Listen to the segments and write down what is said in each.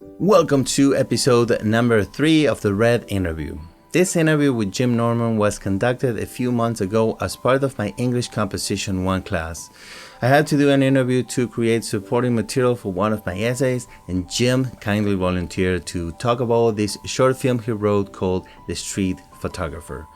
Welcome to episode number 3 of the Red Interview. This interview with Jim Norman was conducted a few months ago as part of my English Composition 1 class. I had to do an interview to create supporting material for one of my essays, and Jim kindly volunteered to talk about this short film he wrote called The Street Photographer.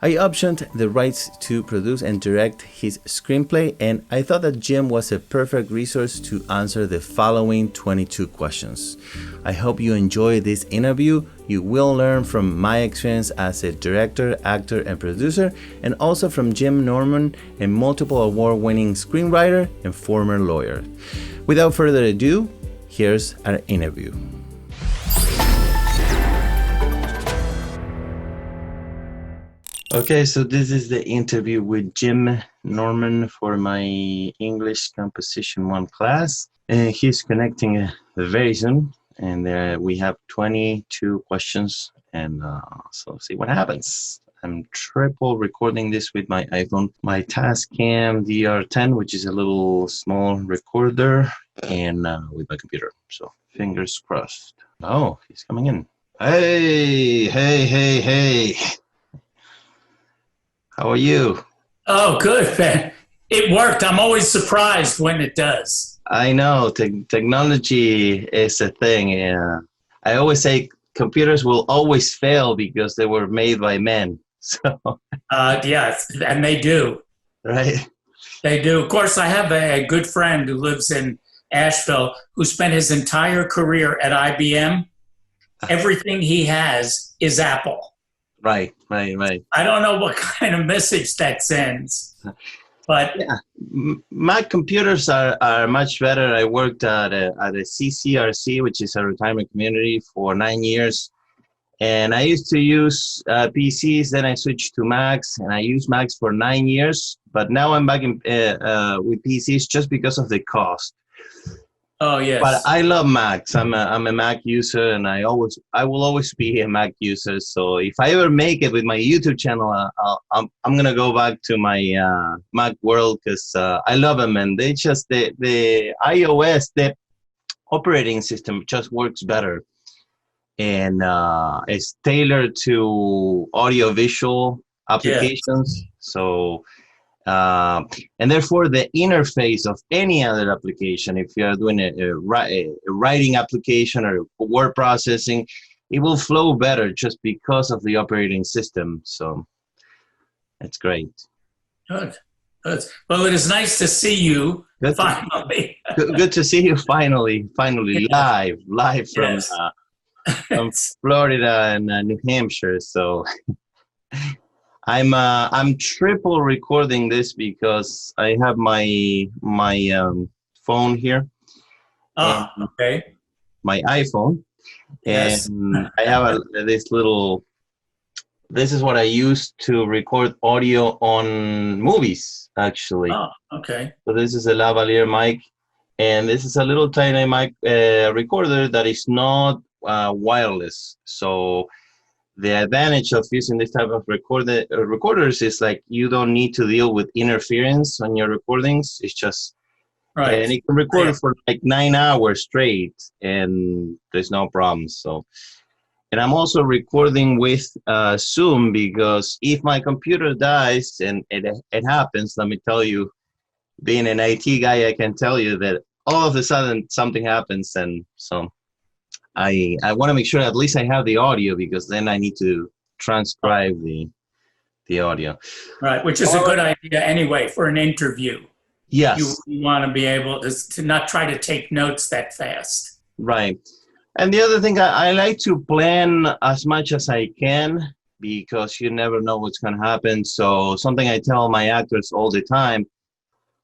I optioned the rights to produce and direct his screenplay, and I thought that Jim was a perfect resource to answer the following 22 questions. I hope you enjoy this interview. You will learn from my experience as a director, actor, and producer, and also from Jim Norman, a multiple award-winning screenwriter and former lawyer. Without further ado, here's our interview. Okay, so this is the interview with Jim Norman for my English Composition 1 class. He's connecting very soon, and we have 22 questions, and so see what happens. I'm triple recording this with my iPhone, my Tascam DR10, which is a little small recorder, and with my computer. So fingers crossed. Oh, he's coming in. Hey. How are you? Oh, good, Ben. It worked. I'm always surprised when it does. I know. Technology is a thing. Yeah. I always say computers will always fail because they were made by men. So. Yeah, and they do. Right. They do. Of course, I have a good friend who lives in Asheville who spent his entire career at IBM. Everything he has is Apple. Right. I don't know what kind of message that sends, but yeah, Mac computers are much better. I worked at a CCRC, which is a retirement community, for 9 years, and I used to use PCs. Then I switched to Macs, and I used Macs for 9 years. But now I'm back in, with PCs just because of the cost. Oh yes. But I love Macs. I'm a Mac user, and I will always be a Mac user. So if I ever make it with my YouTube channel, I'm gonna go back to my Mac world because I love them, and they just the iOS, the operating system just works better, and it's tailored to audio-visual applications. Yeah. So. And therefore, the interface of any other application, if you're doing a writing application or word processing, it will flow better just because of the operating system. So that's great. Good. Well, it is nice to see you finally. Good to see you finally live from Yes. From Florida and New Hampshire. So. I'm triple recording this because I have my phone here. Oh, okay. My iPhone. Yes. And I have this is what I use to record audio on movies, actually. Oh, okay. So this is a lavalier mic, and this is a little tiny mic recorder that is not wireless. So the advantage of using this type of recorders is like you don't need to deal with interference on your recordings. It's just, right. And it can record for like 9 hours straight, and there's no problem. So, and I'm also recording with Zoom because if my computer dies, and it happens, let me tell you, being an IT guy, I can tell you that all of a sudden something happens, and so. I want to make sure at least I have the audio because then I need to transcribe the audio. Right, which is a good idea anyway for an interview. Yes. You want to be able to not try to take notes that fast. Right. And the other thing, I like to plan as much as I can because you never know what's going to happen. So something I tell my actors all the time,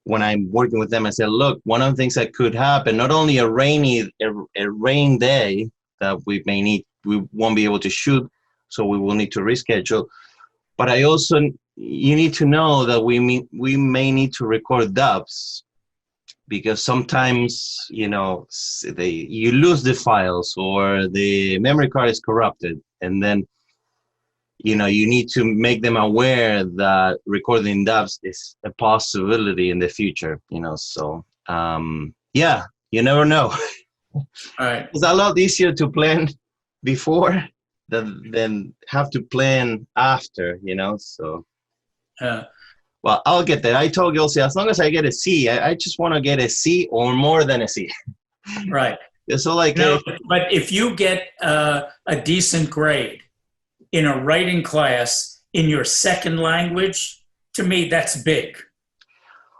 when I'm working with them, I said, look, one of the things that could happen, not only a rain day that we won't be able to shoot, so we will need to reschedule. But you need to know that we may need to record dubs because sometimes, you lose the files or the memory card is corrupted, and then you need to make them aware that recording dubs is a possibility in the future, so, you never know. Right. It's a lot easier to plan before than have to plan after, so. Well, I'll get there. I told Gilsey, as long as I get a C, I just want to get a C or more than a C. Right. So like, but if you get a decent grade in a writing class in your second language, to me, that's big.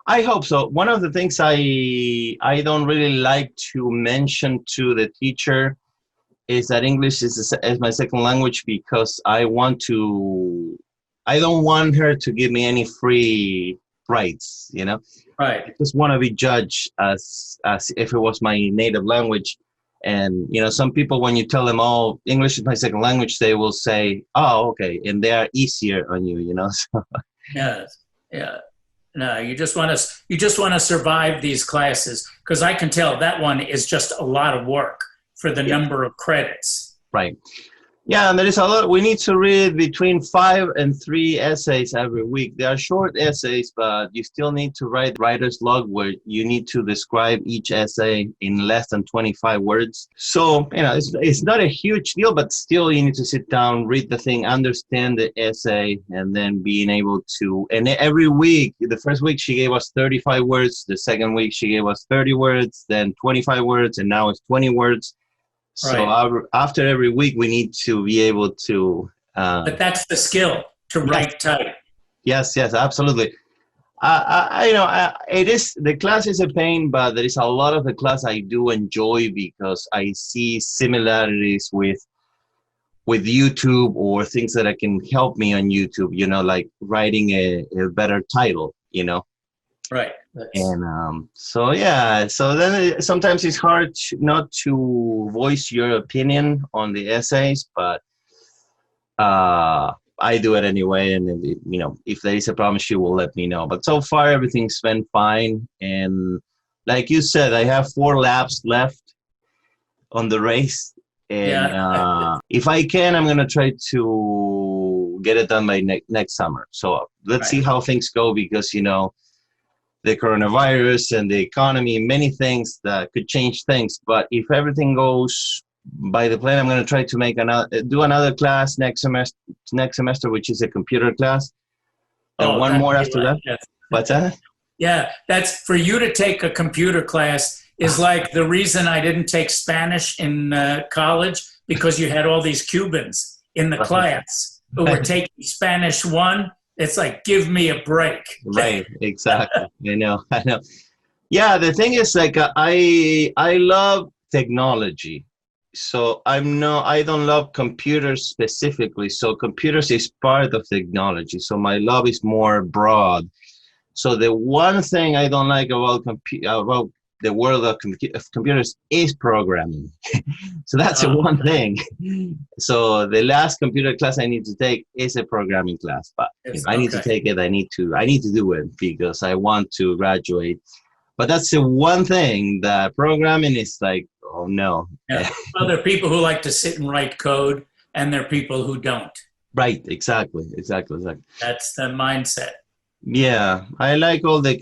I hope so. One of the things I don't really like to mention to the teacher is that English is my second language, because I don't want her to give me any free rights, Right. I just want to be judged as if it was my native language. And, some people, when you tell them, oh, English is my second language, they will say, oh, okay. And they are easier on you, so. Yes. Yeah. No, you just want to survive these classes, because I can tell that one is just a lot of work for the number of credits. Right. Yeah, and there is a lot. We need to read between 5 and 3 essays every week. They are short essays, but you still need to write writer's log, where you need to describe each essay in less than 25 words. So, it's not a huge deal, but still you need to sit down, read the thing, understand the essay, and then being able to, and every week, the first week she gave us 35 words, the second week she gave us 30 words, then 25 words, and now it's 20 words. So Right. after every week, we need to be able to. But that's the skill, to write tight. Yes, absolutely. It is, the class is a pain, but there is a lot of the class I do enjoy, because I see similarities with YouTube, or things that can help me on YouTube. Like writing a better title. Right. And so then sometimes it's hard not to voice your opinion on the essays, but I do it anyway. And if there is a problem, she will let me know. But so far, everything's been fine. And like you said, I have 4 laps left on the race. And if I can, I'm gonna try to get it done by next summer. So let's see how things go, because the coronavirus and the economy, many things that could change things. But if everything goes by the plan, I'm going to try to do another class next semester, which is a computer class. And one more after that. Yes. What's that? Yeah, that's for you to take a computer class is like the reason I didn't take Spanish in college, because you had all these Cubans in the class who were taking Spanish 1. It's like, give me a break. Right, exactly. I know. Yeah, the thing is, like, I love technology. So I don't love computers specifically. So computers is part of technology. So my love is more broad. So the one thing I don't like about the world of computers is programming. So that's the one thing. So the last computer class I need to take is a programming class, but I need to take it. I need to do it because I want to graduate. But that's the one thing that programming is like, oh no. Yeah. Well, there are people who like to sit and write code, and there are people who don't. Right. Exactly. That's the mindset. Yeah, I like all the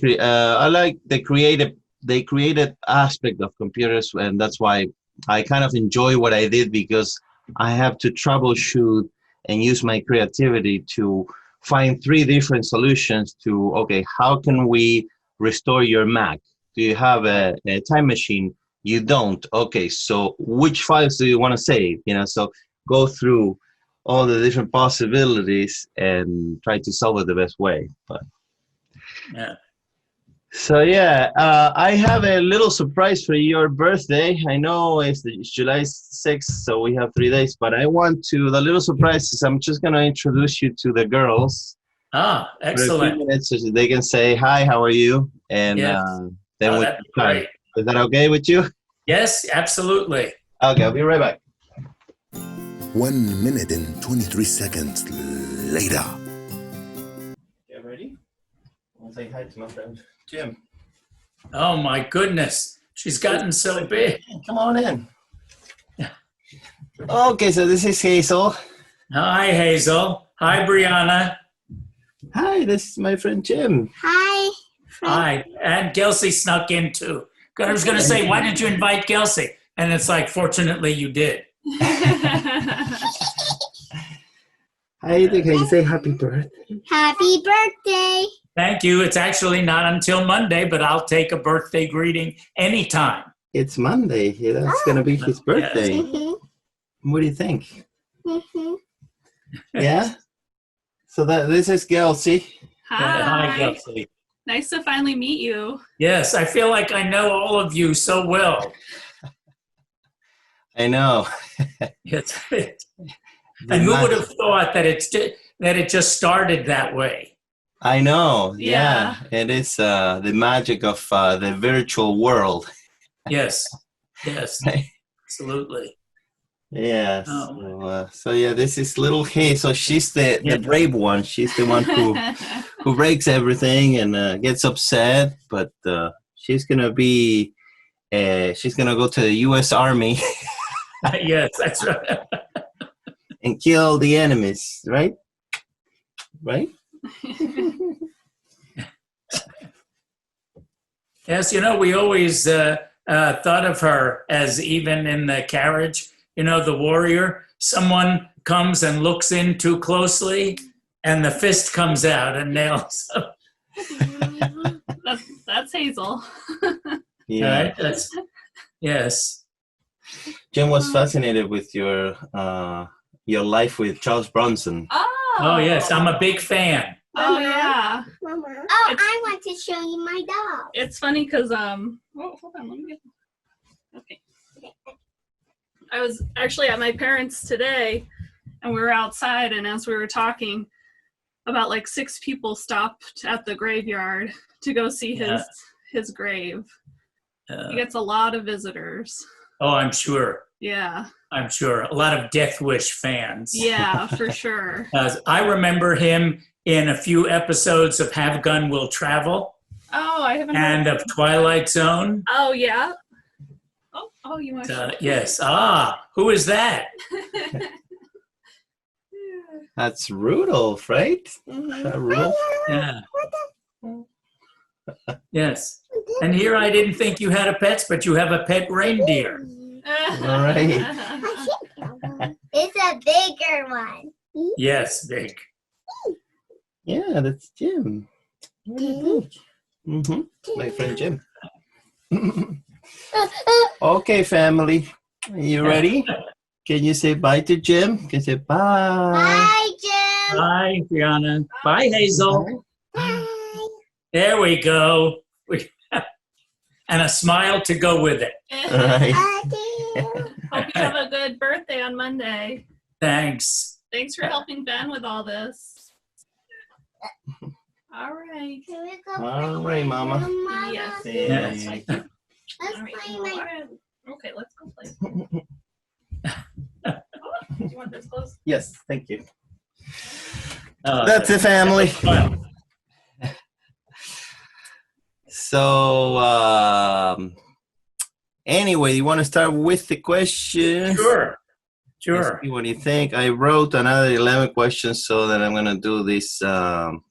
creative aspect of computers, and that's why I kind of enjoy what I did, because I have to troubleshoot and use my creativity to find 3 different solutions to, okay, how can we restore your Mac? Do you have a time machine? You don't. Okay, so which files do you want to save? So go through all the different possibilities and try to solve it the best way. But yeah. So yeah, I have a little surprise for your birthday. I know it's July 6th, so we have 3 days, but the little surprise is I'm just going to introduce you to the girls. Ah, excellent. For a few minutes so they can say, hi, how are you? And then we can start. Is that okay with you? Yes, absolutely. Okay, I'll be right back. 1 minute and 23 seconds later. Okay, ready? I'll say hi to my friend Jim. Oh my goodness, she's gotten so big. Come on in. Okay, so this is Hazel. Hi, Hazel. Hi, Brianna. Hi, this is my friend Jim. Hi. And Kelsey snuck in too. I was going to say, why did you invite Kelsey? And it's like, fortunately, you did. How do you think? Can you say happy birthday? Happy birthday. Thank you. It's actually not until Monday, but I'll take a birthday greeting anytime. It's Monday. Yeah, that's going to be his birthday. Mhm. What do you think? Mhm. Yeah? So this is Kelsey. Hi, Hi. Kelsey. Nice to finally meet you. Yes, I feel like I know all of you so well. I know. It's, and who would have thought that it just started that way? I know. Yeah. Yeah. It is the magic of the virtual world. Yes, yes, absolutely. Yes. Oh. So yeah, this is little Hay. So she's the brave one. She's the one who breaks everything and gets upset. But she's gonna be she's gonna go to the U.S. Army Yes, that's right. and kill the enemies. Right? Right? Yes, we always thought of her as, even in the carriage, the warrior. Someone comes and looks in too closely, and the fist comes out and nails them. That's Hazel. Yeah. Right? Yes. Jim was fascinated with your life with Charles Bronson. Oh, yes, I'm a big fan. Oh, yeah. Mama. Oh, I want to show you my dog. It's funny because, hold on, let me get, okay. I was actually at my parents' today, and we were outside, and as we were talking, about like 6 people stopped at the graveyard to go see his grave. He gets a lot of visitors. Oh, I'm sure. Yeah. I'm sure. A lot of Death Wish fans. Yeah, for sure. I remember him in a few episodes of Have Gun Will Travel Oh, I haven't and heard of Twilight Zone. Oh, yeah. Oh, you want to Yes. Who is that? That's Rudolph, right? Rudolph? Yeah. Yes. And here I didn't think you had a pet, but you have a pet reindeer. All right. It's a bigger one. Yes, big. Yeah, that's Jim. Mm-hmm. My friend Jim. Okay, family. Are you ready? Can you say bye to Jim? Can you say bye? Bye, Jim. Bye, Brianna. Bye, Hazel. Bye. There we go. And a smile to go with it. All right. Hope you have a good birthday on Monday. Thanks. Thanks for helping Ben with all this. All right. Can we go All play right, Mama. Mama? Yes. Yes. Thank Let's All right, play you my... know what? Okay, let's go play. Oh, do you want this close? Yes, thank you. Oh, That's the family. fun. So, anyway, you want to start with the questions? Sure. Let's see what do you think? I wrote another 11 questions so that I'm going to do this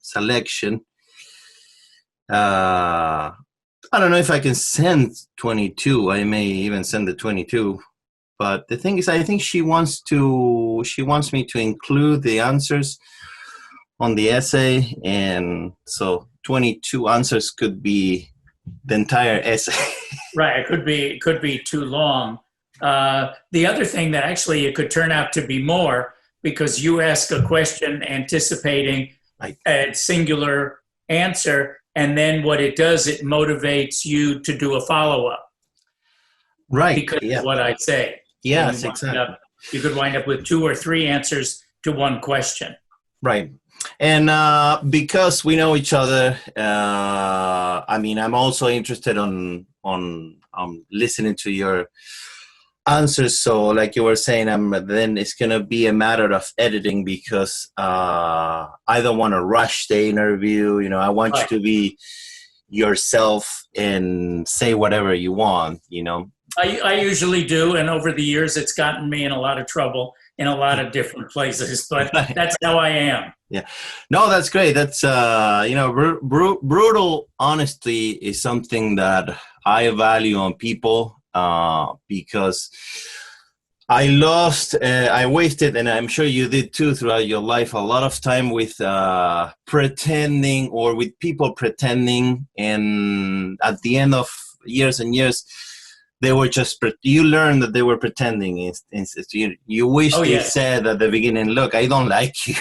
selection. I don't know if I can send 22. I may even send the 22. But the thing is, I think she wants me to include the answers on the essay. And so 22 answers could be the entire essay. Right. It could be too long. The other thing that actually it could turn out to be more, because you ask a question anticipating a singular answer, and then what it does, it motivates you to do a follow-up. Right. Because of what I say. Yes, You exactly. You could wind up with 2 or 3 answers to one question. Right. And because we know each other, I mean, I'm also interested on listening to your answers. So like you were saying, then it's going to be a matter of editing because I don't want to rush the interview. You know, I want you to be yourself and say whatever you want, you know. I usually do, and over the years, it's gotten me in a lot of trouble in a lot of different places, but that's how I am. Yeah. No, that's great. That's, brutal honesty is something that I value on people. because I wasted, and I'm sure you did too throughout your life, a lot of time with pretending, or with people pretending, and at the end of years and years, they were just, you learned that they were pretending. You wish they said at the beginning, look, I don't like you.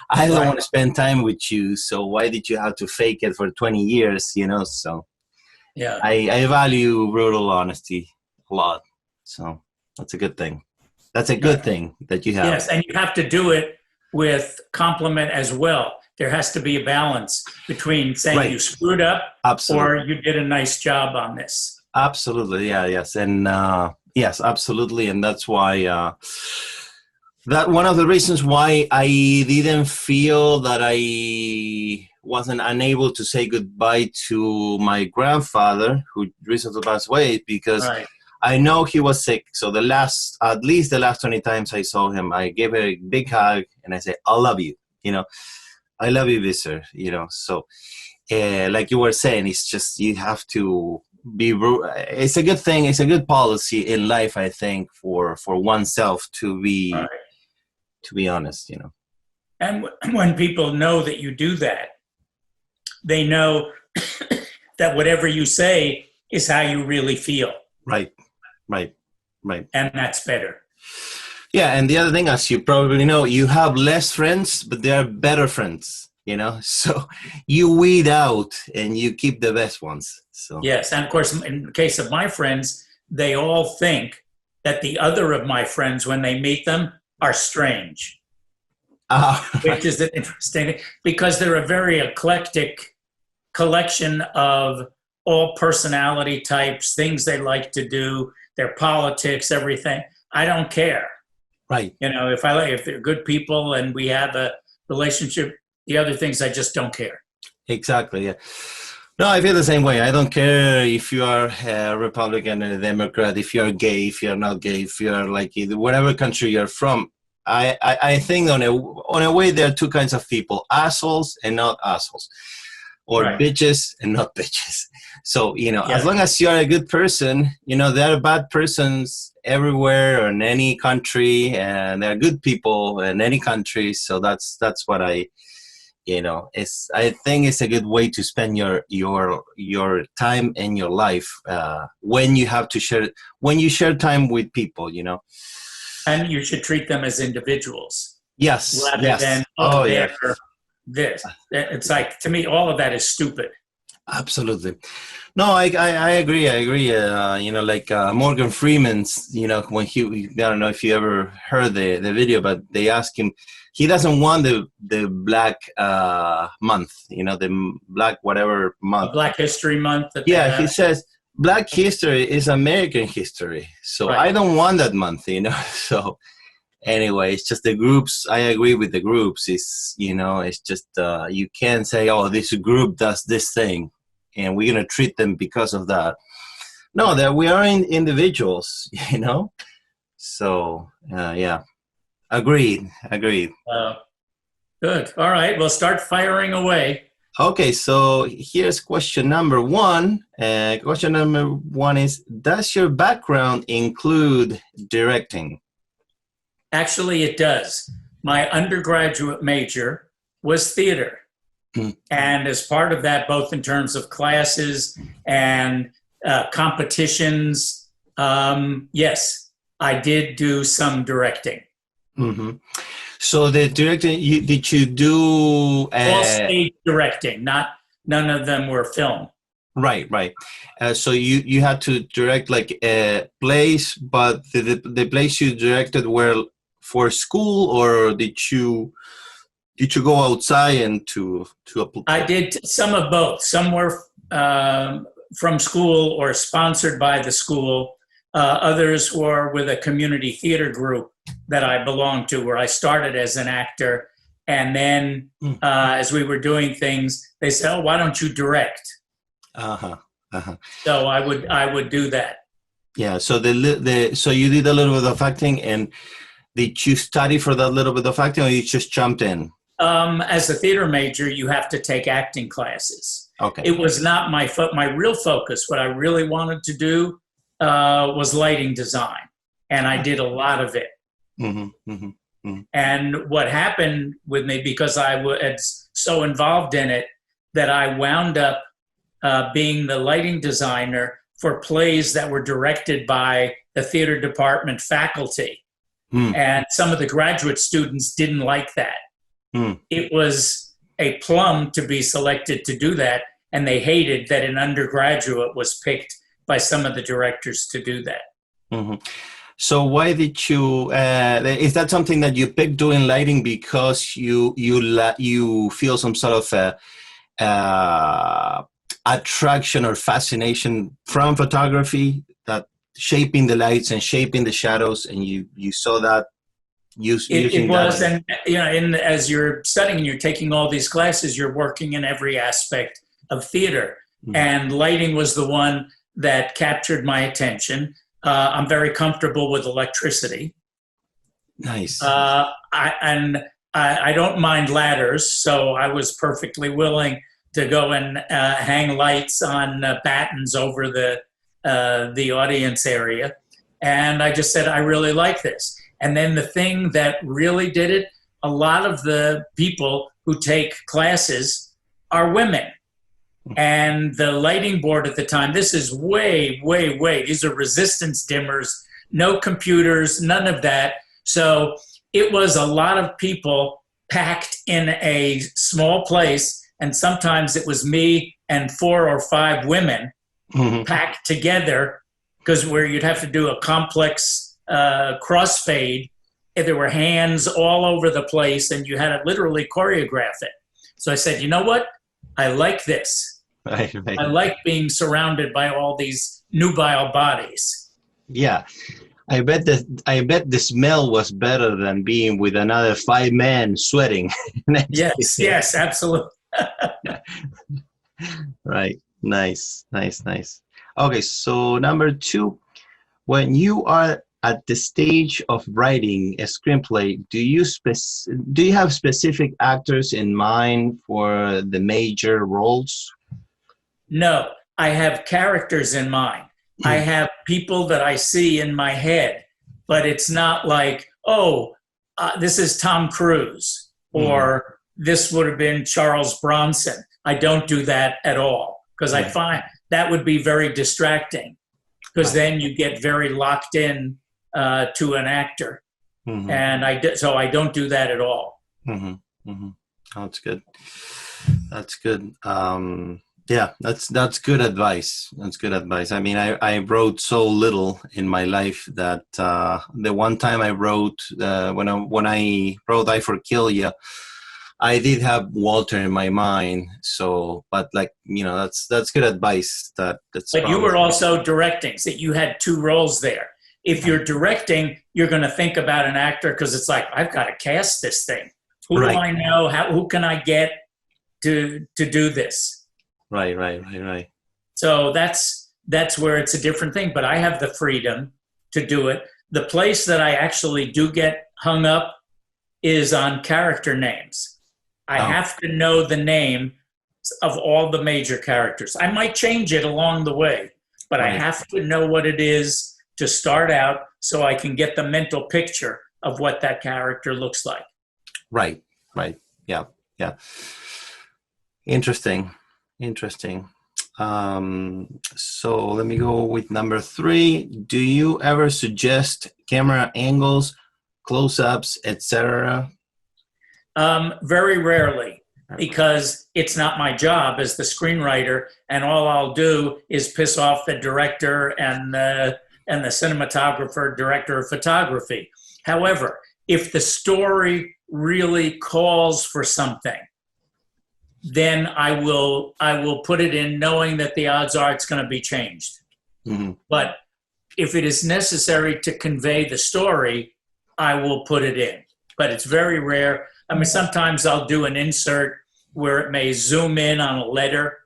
I don't want to spend time with you. So why did you have to fake it for 20 years, So yeah, I value brutal honesty a lot. So that's a good thing. That's a good thing that you have. Yes, and you have to do it with compliment as well. There has to be a balance between saying you screwed up or you did a nice job on this. Absolutely, yes, and yes, absolutely, and that's why that one of the reasons why I didn't feel that I wasn't unable to say goodbye to my grandfather, who recently passed away, because I know he was sick. So at least the last 20 times I saw him, I gave her a big hug and I said, I love you, I love you, Visser, So like you were saying, it's just, you have to be, it's a good thing. It's a good policy in life, I think, for oneself to be honest, And when people know that you do that, they know that whatever you say is how you really feel. Right. And that's better. Yeah, and the other thing, as you probably know, you have less friends, but they are better friends, So you weed out and you keep the best ones. So yes, and of course, in the case of my friends, they all think that the other of my friends, when they meet them, are strange. Which is interesting, because they're a very eclectic collection of all personality types, things they like to do, their politics, everything. I don't care. Right. If they're good people and we have a relationship, the other things I just don't care. Exactly. Yeah. No, I feel the same way. I don't care if you are a Republican or a Democrat, if you're gay, if you're not gay, if you're like whatever country you're from. I think on a way there are two kinds of people: assholes and not assholes, or bitches and not bitches. So as long as you're a good person, there are bad persons everywhere in any country, and there are good people in any country. So that's what I think it's a good way to spend your time and your life when you share time with people, And you should treat them as individuals. Yes. Rather than, this. It's like, to me, all of that is stupid. Absolutely. No, I agree. Like Morgan Freeman's, when I don't know if you ever heard the video, but they ask him, he doesn't want the Black month, the Black whatever month. Black History Month. He says, Black history is American history. So I don't want that month, So anyway, it's just the groups. I agree with the groups. It's, it's just, you can't say, oh, this group does this thing and we're going to treat them because of that. No, that we are individuals, So, yeah. Agreed. Good. All right. We'll start firing away. Okay, so here's question number one. Question number one is, does your background include directing? Actually, it does. My undergraduate major was theater. And as part of that, both in terms of classes and competitions, yes, I did do some directing. Mm-hmm. So the directing, did you do... all stage directing, none of them were film. Right. So you had to direct like plays, but the plays you directed were for school, or did you go outside and to I did some of both. Some were from school or sponsored by the school. Others were with a community theater group that I belonged to, where I started as an actor. And then as we were doing things, they said, oh, why don't you direct? So I would do that. Yeah. So so you did a little bit of acting, and did you study for that little bit of acting, or you just jumped in? As a theater major, you have to take acting classes. Okay. It was not my real focus. What I really wanted to do was lighting design, and I did a lot of it. And what happened with me, because I was so involved in it, that I wound up being the lighting designer for plays that were directed by the theater department faculty. And some of the graduate students didn't like that. It was a plum to be selected to do that, and they hated that an undergraduate was picked by some of the directors to do that. So why did you, is that something that you picked doing lighting because you feel some sort of attraction or fascination from photography, that shaping the lights and shaping the shadows, and you saw that it was that? And as you're studying and you're taking all these classes, you're working in every aspect of theater, and lighting was the one that captured my attention. I'm very comfortable with electricity. Nice. I don't mind ladders, so I was perfectly willing to go and hang lights on battens over the audience area. And I just said, I really like this. And then the thing that really did it, a lot of the people who take classes are women. And the lighting board at the time, this is way, these are resistance dimmers, no computers, none of that. So it was a lot of people packed in a small place. And sometimes it was me and 4 or 5 women packed together, because where you'd have to do a complex crossfade, there were hands all over the place, and you had to literally choreograph it. So I said, you know what? I like this. Right. I like being surrounded by all these nubile bodies. Yeah. I bet the smell was better than being with another 5 men sweating. Yes, absolutely. Right. Nice. Okay, so number 2, when you are at the stage of writing a screenplay, do you have specific actors in mind for the major roles? No, I have characters in mind. I have people that I see in my head, but it's not like, this is Tom Cruise, or this would have been Charles Bronson. I don't do that at all, because I find that would be very distracting, because then you get very locked in to an actor. And I don't do that at all. That's good. Yeah, that's good advice. I mean, I wrote so little in my life that the one time I wrote, when I wrote I For Kill Ya, I did have Walter in my mind. So, but that's good advice. But you were also directing, so you had 2 roles there. If you're directing, you're going to think about an actor, because it's like, I've got to cast this thing. Who do I know? Who can I get to do this? Right. So that's where it's a different thing. But I have the freedom to do it. The place that I actually do get hung up is on character names. I have to know the name of all the major characters. I might change it along the way, but I have to know what it is to start out, so I can get the mental picture of what that character looks like. Right. Yeah. Interesting. So let me go with number 3. Do you ever suggest camera angles, close-ups, etc.? Very rarely, because it's not my job as the screenwriter, and all I'll do is piss off the director and the cinematographer, director of photography. However, if the story really calls for something, then I will put it in, knowing that the odds are it's going to be changed. But if it is necessary to convey the story, I will put it in. But it's very rare. I mean, sometimes I'll do an insert where it may zoom in on a letter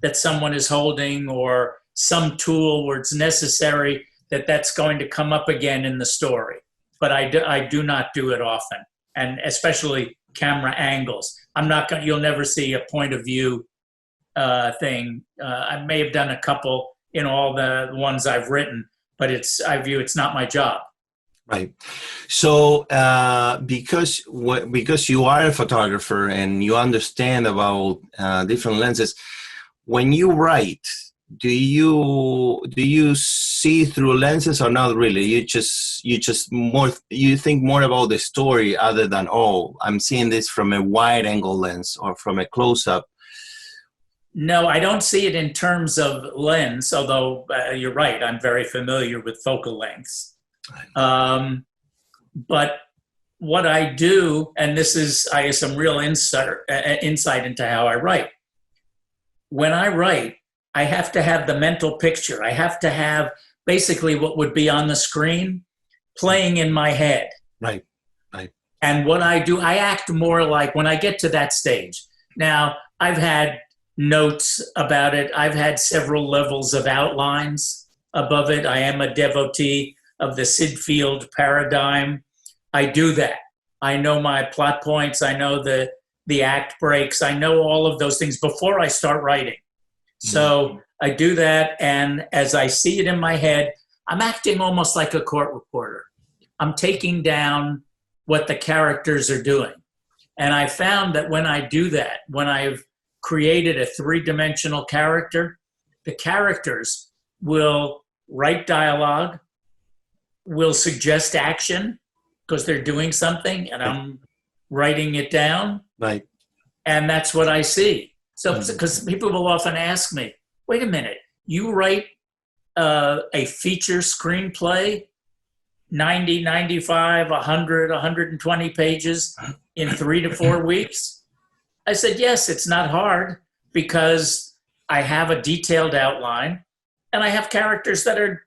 that someone is holding, or some tool where it's necessary that's going to come up again in the story. But I do not do it often, and especially camera angles. You'll never see a point of view thing. I may have done a couple in all the ones I've written, but I view it's not my job. Right. So because you are a photographer and you understand about different lenses, when you write, do you see through lenses or not really? You think more about the story other than, oh, I'm seeing this from a wide angle lens or from a close up. No, I don't see it in terms of lens, although you're right, I'm very familiar with focal lengths. But what I do, and this is, I have some real insight into how I write. When I write, I have to have the mental picture. I have to have basically what would be on the screen playing in my head. Right. And what I do, I act more like when I get to that stage. Now, I've had notes about it. I've had several levels of outlines above it. I am a devotee of the Sid Field paradigm. I do that. I know my plot points. I know the act breaks. I know all of those things before I start writing. So I do that, and as I see it in my head, I'm acting almost like a court reporter. I'm taking down what the characters are doing. And I found that when I do that, when I've created a three-dimensional character, the characters will write dialogue, will suggest action because they're doing something, and I'm writing it down. Right. And that's what I see. So, because people will often ask me, wait a minute, you write a feature screenplay, 90, 95, 100, 120 pages in 3 to 4 weeks? I said, yes, it's not hard because I have a detailed outline and I have characters that are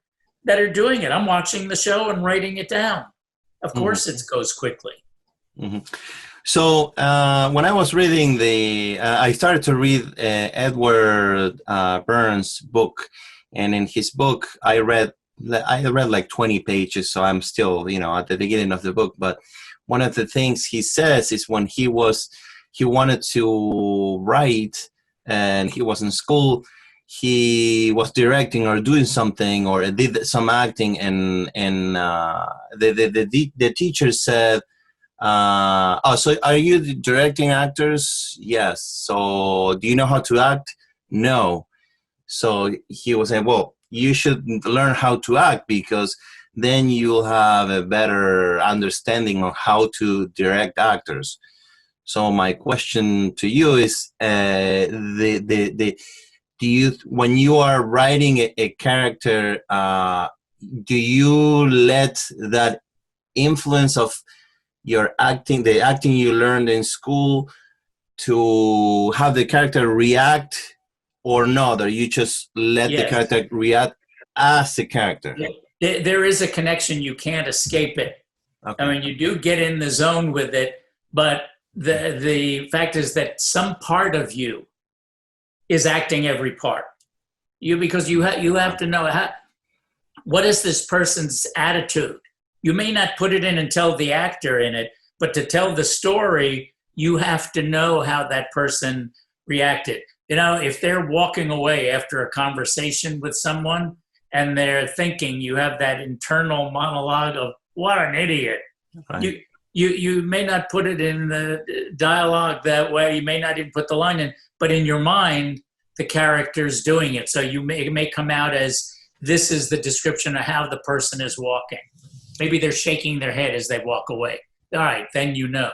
doing it. I'm watching the show and writing it down. Of course, it goes quickly. Mm-hmm. So when I was reading I started to read Edward Burns' book, and in his book, I read like 20 pages. So I'm still, at the beginning of the book. But one of the things he says is when he wanted to write, and he was in school, he was directing or doing something or did some acting, and the teacher said, so are you directing actors? Yes. So do you know how to act? No. So he was saying, well, you should learn how to act because then you'll have a better understanding of how to direct actors. So my question to you is, when you are writing a character, do you let that influence of your acting, the acting you learned in school, to have the character react or not? Or you just let the character react as the character? There is a connection. You can't escape it. Okay. I mean, you do get in the zone with it, but the fact is that some part of you is acting every part. Because you have to know what is this person's attitude. You may not put it in and tell the actor in it, but to tell the story, you have to know how that person reacted. If they're walking away after a conversation with someone and they're thinking, you have that internal monologue of what an idiot. Right. You may not put it in the dialogue that way. You may not even put the line in, but in your mind, the character's doing it. So it may come out as this is the description of how the person is walking. Maybe they're shaking their head as they walk away. All right, then you know.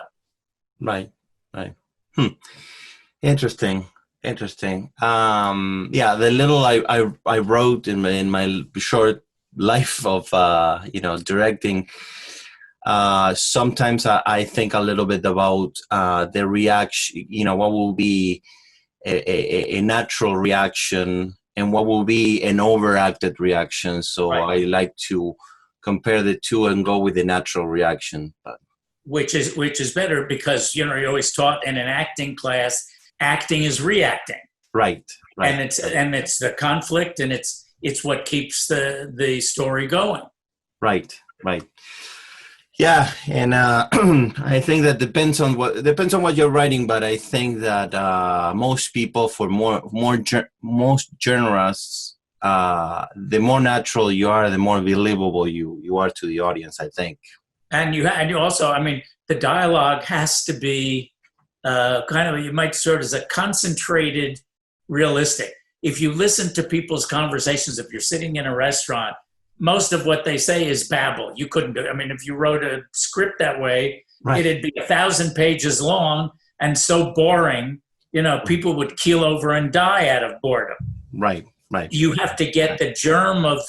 Right. Interesting. The little I wrote in my short life of directing. Sometimes I think a little bit about the reaction. What will be a natural reaction and what will be an overacted reaction. So right. I like to compare the two and go with the natural reaction. But which is better because you're always taught in an acting class, acting is reacting. Right. And it's the conflict, and it's what keeps the story going. Right. Yeah, and I think that depends on what you're writing, but I think that most people, for most genres, the more natural you are, the more believable you are to the audience, I think. And you also, I mean, the dialogue has to be kind of, you might sort of as a concentrated, realistic. If you listen to people's conversations, if you're sitting in a restaurant, most of what they say is babble. You couldn't do it. I mean, if you wrote a script that way, it'd be 1,000 pages long and so boring, you know, people would keel over and die out of boredom. Right. You have to get the germ of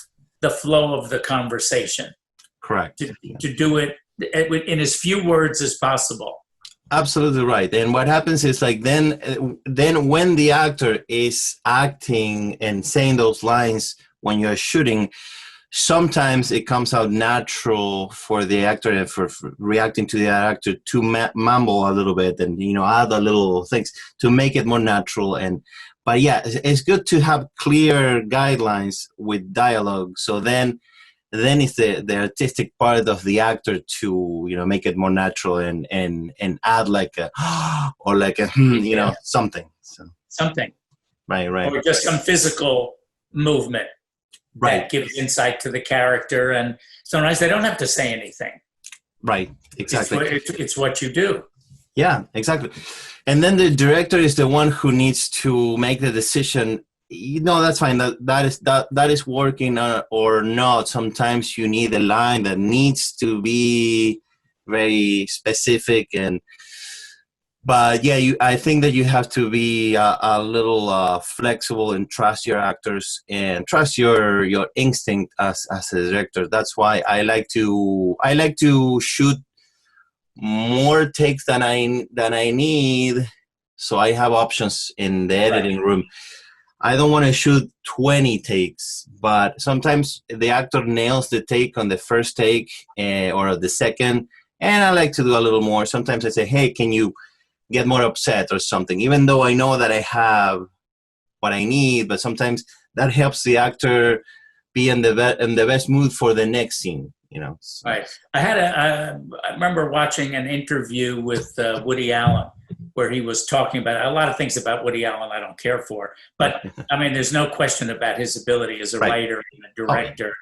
the flow of the conversation. Correct. To do it in as few words as possible. Absolutely right. And what happens is like then when the actor is acting and saying those lines when you're shooting, sometimes it comes out natural for the actor and for reacting to the actor to mumble a little bit and, you know, add a little things to make it more natural. But yeah, it's good to have clear guidelines with dialogue. So then it's the artistic part of the actor to, you know, make it more natural and add like a or like a you know, something. So. Something. Right. Or just some physical movement. Right. That gives insight to the character, and sometimes they don't have to say anything. Right. Exactly. It's what you do. Yeah, exactly. And then the director is the one who needs to make the decision. You know, that's fine. That is working or not. Sometimes you need a line that needs to be very specific but yeah, I think that you have to be a little flexible and trust your actors and trust your instinct as a director. That's why I like to shoot more takes than I need, so I have options in the editing room. I don't want to shoot 20 takes, but sometimes the actor nails the take on the first take or the second, and I like to do a little more. Sometimes I say, hey, can you get more upset or something, even though I know that I have what I need, but sometimes that helps the actor be in the best mood for the next scene, you know. So. Right. I remember watching an interview with Woody Allen where he was talking about a lot of things about Woody Allen I don't care for, but I mean, there's no question about his ability as a writer and a director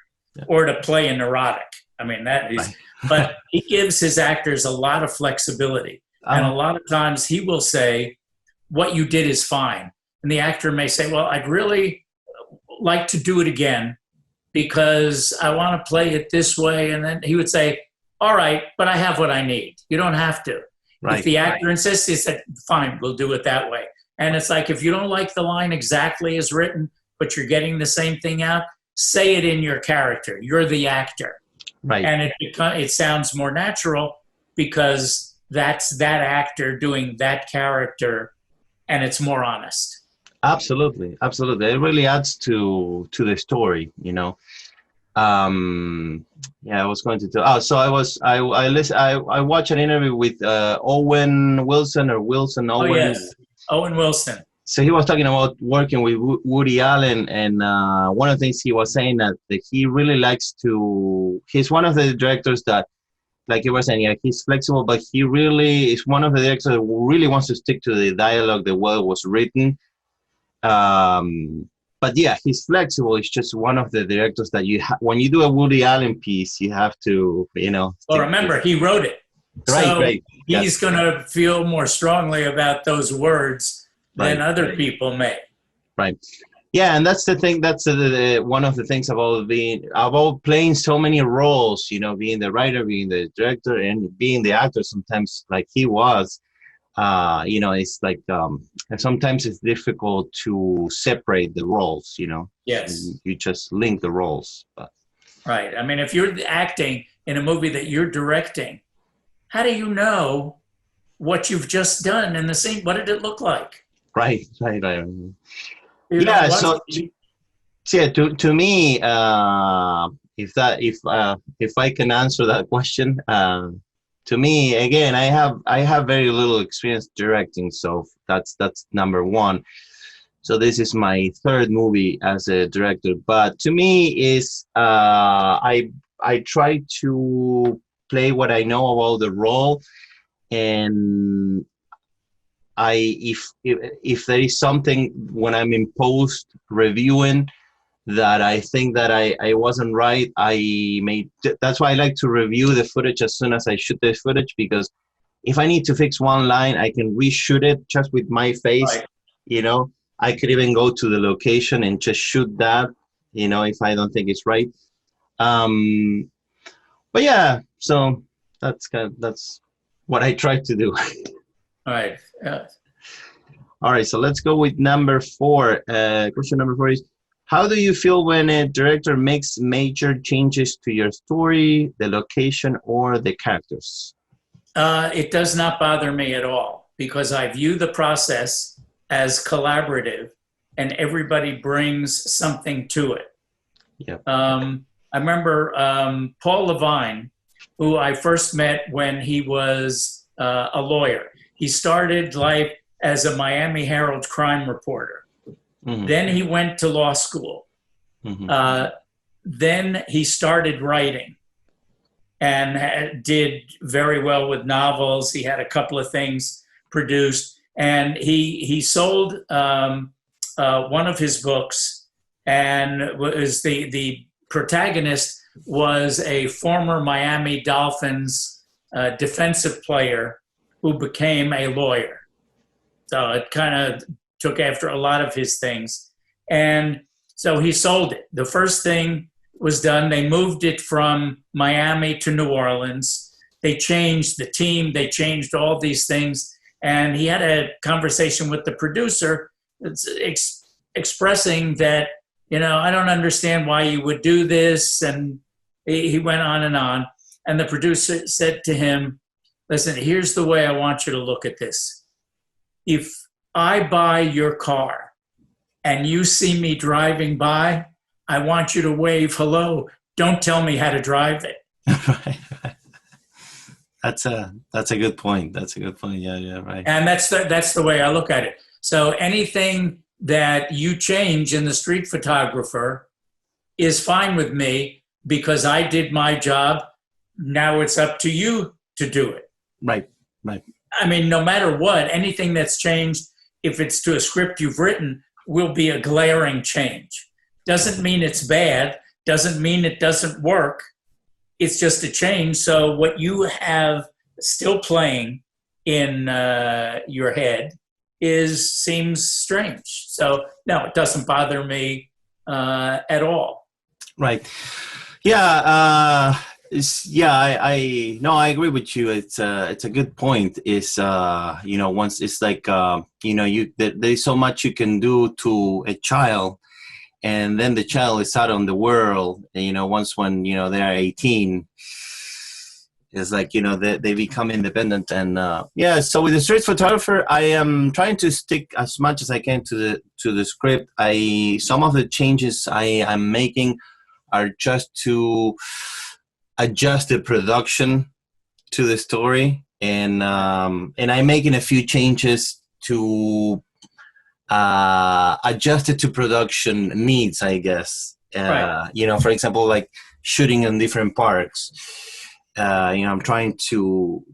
or to play a neurotic. I mean, that is, but he gives his actors a lot of flexibility. And a lot of times he will say, what you did is fine. And the actor may say, well, I'd really like to do it again because I want to play it this way. And then he would say, all right, but I have what I need. You don't have to. Right. If the actor insists, he said, fine, we'll do it that way. And it's like, if you don't like the line exactly as written, but you're getting the same thing out, say it in your character. You're the actor. Right. And it sounds more natural because that's that actor doing that character, and it's more honest. Absolutely. It really adds to the story, you know. Yeah, I was going to tell. So I watched an interview with Owen Wilson or Wilson Owen. Oh yes, Owen Wilson. So he was talking about working with Woody Allen, and one of the things he was saying that he really likes to. He's one of the directors that, like you were saying, yeah, he's flexible, but he really is one of the directors that really wants to stick to the dialogue the way it was written. But yeah, he's flexible. It's just one of the directors that when you do a Woody Allen piece, you have to, you know. Well, remember, he wrote it. Right. He's going to feel more strongly about those words than other people may. Right. Yeah, and that's the thing. That's one of the things about playing so many roles. You know, being the writer, being the director, and being the actor. Sometimes, like he was, you know, it's like sometimes it's difficult to separate the roles. You know. Yes. You just link the roles. But. Right. I mean, if you're acting in a movie that you're directing, how do you know what you've just done in the scene? What did it look like? Right. Yeah. So, yeah. To me, if I can answer that question, to me, again, I have very little experience directing, so that's number one. So this is my third movie as a director, but to me is I try to play what I know about the role, and if there is something when I'm in post reviewing that I think that I wasn't right, that's why I like to review the footage as soon as I shoot the footage, because if I need to fix one line, I can reshoot it just with my face. Right. You know, I could even go to the location and just shoot that, you know, if I don't think it's right. But yeah, so that's what I try to do. All right. All right, so let's go with number 4. Question number 4 is, how do you feel when a director makes major changes to your story, the location, or the characters? It does not bother me at all, because I view the process as collaborative and everybody brings something to it. Yep. I remember Paul Levine, who I first met when he was a lawyer. He started life as a Miami Herald crime reporter. Mm-hmm. Then he went to law school. Mm-hmm. Then he started writing and did very well with novels. He had a couple of things produced, and he sold one of his books, and was the protagonist was a former Miami Dolphins defensive player who became a lawyer. So it kind of took after a lot of his things. And so he sold it. The first thing was done. They moved it from Miami to New Orleans. They changed the team. They changed all these things. And he had a conversation with the producer expressing that, you know, I don't understand why you would do this. And he went on and on. And the producer said to him, listen, here's the way I want you to look at this. If I buy your car and you see me driving by, I want you to wave hello. Don't tell me how to drive it. Right. That's a good point. That's a good point. Yeah, right. And that's the way I look at it. So anything that you change in the street photographer is fine with me, because I did my job. Now it's up to you to do it. Right. I mean, no matter what, anything that's changed, if it's to a script you've written, will be a glaring change. Doesn't mean it's bad. Doesn't mean it doesn't work. It's just a change. So what you have still playing in your head seems strange. So no, it doesn't bother me at all. Right. Yeah. I agree with you. It's a good point. Is once it's like there's so much you can do to a child, and then the child is out on the world. And, once when they are 18, it's like they become independent. And so with the street photographer, I am trying to stick as much as I can to the script. Some of the changes I am making are just to adjust the production to the story, and I'm making a few changes to adjust it to production needs, I guess. Right. For example, like shooting in different parks. I'm trying to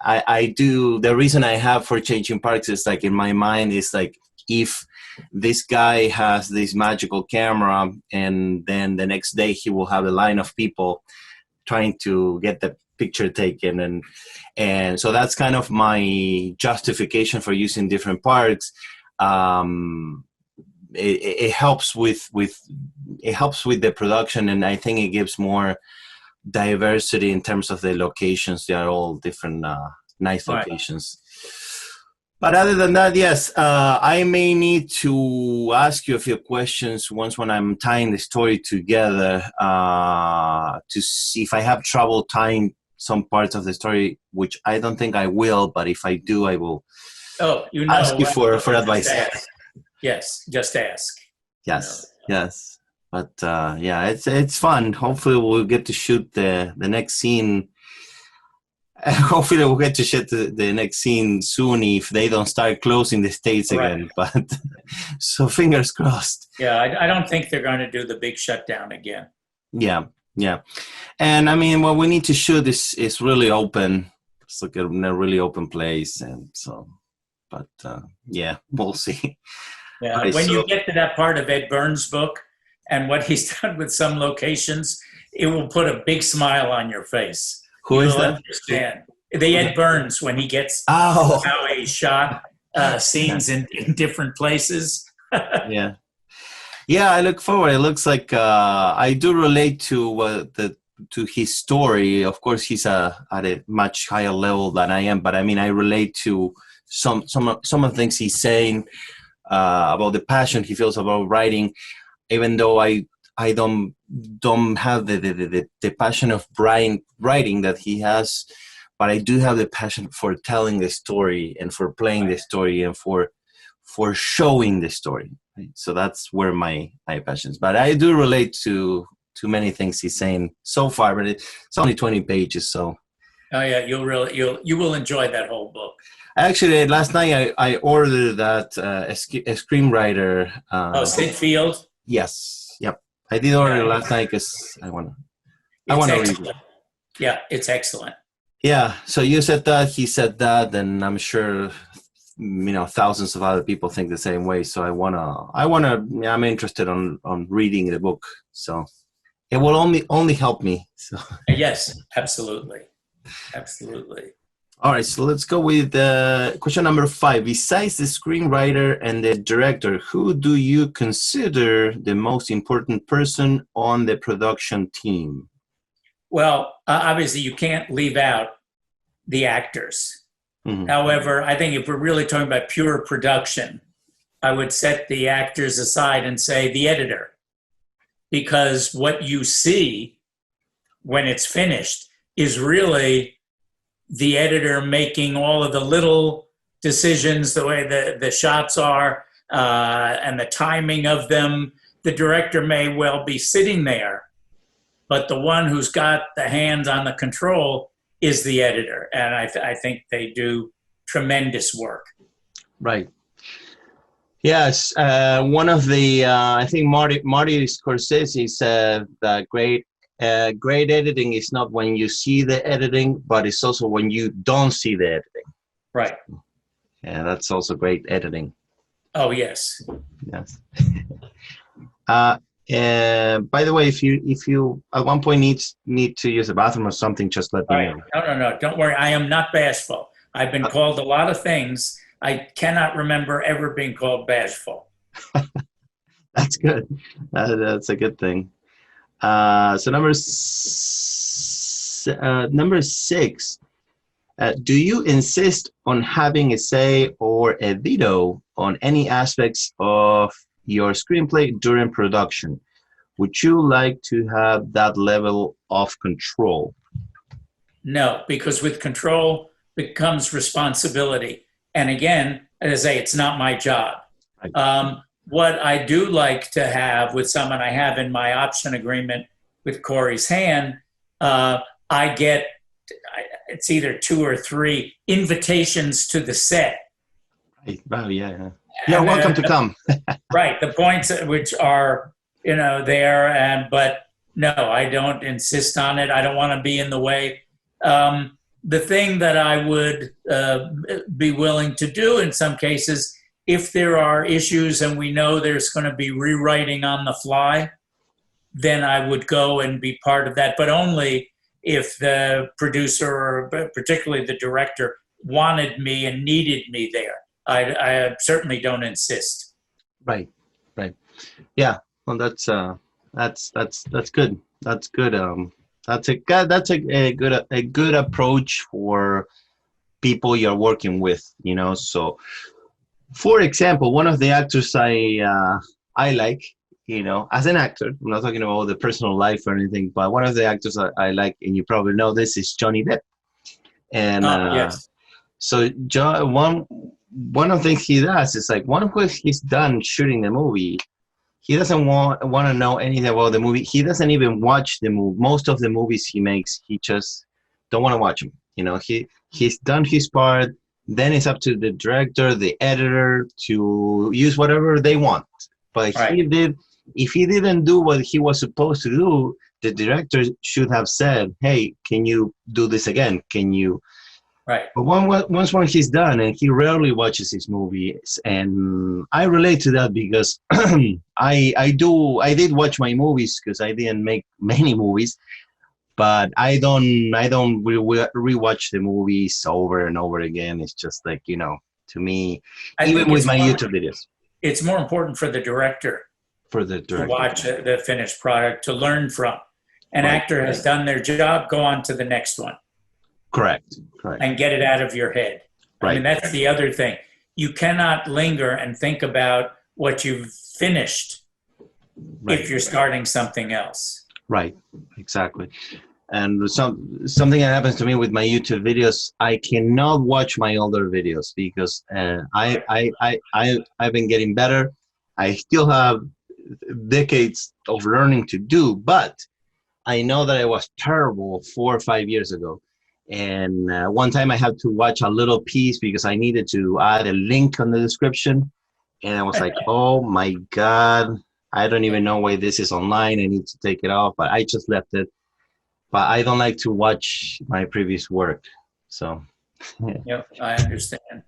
I do, the reason I have for changing parks is like in my mind is like, if this guy has this magical camera and then the next day he will have a line of people trying to get the picture taken, and so that's kind of my justification for using different parks. It helps with the production, and I think it gives more diversity in terms of the locations. They are all different nice locations. But other than that, yes, I may need to ask you a few questions once when I'm tying the story together to see if I have trouble tying some parts of the story, which I don't think I will, but if I do, I will ask you for advice. Yes, just ask. Yes. But it's fun. Hopefully we'll get to shoot the next scene. Hopefully we'll get to shoot the next scene soon if they don't start closing the states again. But so fingers crossed. Yeah, I don't think they're going to do the big shutdown again. Yeah. And I mean, what we need to shoot is really open. It's like a really open place, and so. But we'll see. Yeah, you get to that part of Ed Burns' book, And what he's done with some locations, it will put a big smile on your face. Who is that? Understand. The Ed Burns, when he gets Oh, how he shot scenes in different places. Yeah. yeah. I look forward. It looks like I do relate to to his story. Of course, he's at a much higher level than I am, but I mean, I relate to some of the things he's saying about the passion he feels about writing. Even though I don't have the passion of writing that he has, but I do have the passion for telling the story and for playing the story and for showing the story. Right? So that's where my passions. But I do relate to many things he's saying so far. But it's only 20 pages, so. Oh yeah, you will enjoy that whole book. Actually, last night I ordered that a screenwriter. Sid Field. Yes. Yep. I did order it last night because I want to read it. Yeah, it's excellent. Yeah. So you said that, he said that, and I'm sure thousands of other people think the same way. So I'm interested on reading the book. So it will only help me. So yes, absolutely. All right, so let's go with question number 5. Besides the screenwriter and the director, who do you consider the most important person on the production team? Well, obviously you can't leave out the actors. Mm-hmm. However, I think if we're really talking about pure production, I would set the actors aside and say the editor. Because what you see when it's finished is really the editor making all of the little decisions, the way the shots are, and the timing of them. The director may well be sitting there, but the one who's got the hands on the control is the editor. And I think they do tremendous work. Right. Yes. One of the, I think Marty Scorsese said that great editing is not when you see the editing, but it's also when you don't see the editing. Right. Yeah, that's also great editing. Oh, yes. Yes. And by the way, if you at one point need to use a bathroom or something, just let me know. No. Don't worry. I am not bashful. I've been called a lot of things. I cannot remember ever being called bashful. That's good. That's a good thing. So number 6, do you insist on having a say or a veto on any aspects of your screenplay during production? Would you like to have that level of control? No, because with control becomes responsibility. And again, as I say, it's not my job. Right. What I do like to have with someone, I have in my option agreement with Corey's hand, I get, it's either 2 or 3 invitations to the set. Oh, yeah. You're welcome to come. Right. The points which are, there, but no, I don't insist on it. I don't want to be in the way. The thing that I would be willing to do in some cases, if there are issues and we know there's going to be rewriting on the fly, then I would go and be part of that, but only if the producer or particularly the director wanted me and needed me there. I certainly don't insist. Right. Yeah. Well, that's good. That's good. That's a good approach for people you're working with. So, for example, one of the actors I like, as an actor, I'm not talking about the personal life or anything, but one of the actors I like, and you probably know this, is Johnny Depp. And yes. So one of the things he does is like, when he's done shooting the movie, he doesn't want to know anything about the movie. He doesn't even watch the movie. Most of the movies he makes, he just don't want to watch them. He's done his part. Then it's up to the director, the editor to use whatever they want. But right. If he didn't do what he was supposed to do, the director should have said, "Hey, can you do this again? Can you Right. But once when he's done, and he rarely watches his movies, and I relate to that because I did watch my movies because I didn't make many movies, but I don't rewatch the movies over and over again. It's just like, to me, even with my YouTube videos. It's more important for the director to watch the finished product, to learn from. An actor has done their job, go on to the next one. Correct. And get it out of your head. Right. I mean, that's the other thing. You cannot linger and think about what you've finished if you're starting something else. Right, exactly. And something that happens to me with my YouTube videos, I cannot watch my older videos because I've been getting better. I still have decades of learning to do, but I know that I was terrible 4 or 5 years ago. And one time I had to watch a little piece because I needed to add a link on the description. And I was like, oh my God, I don't even know why this is online. I need to take it off, but I just left it. But I don't like to watch my previous work. So. Yep, I understand.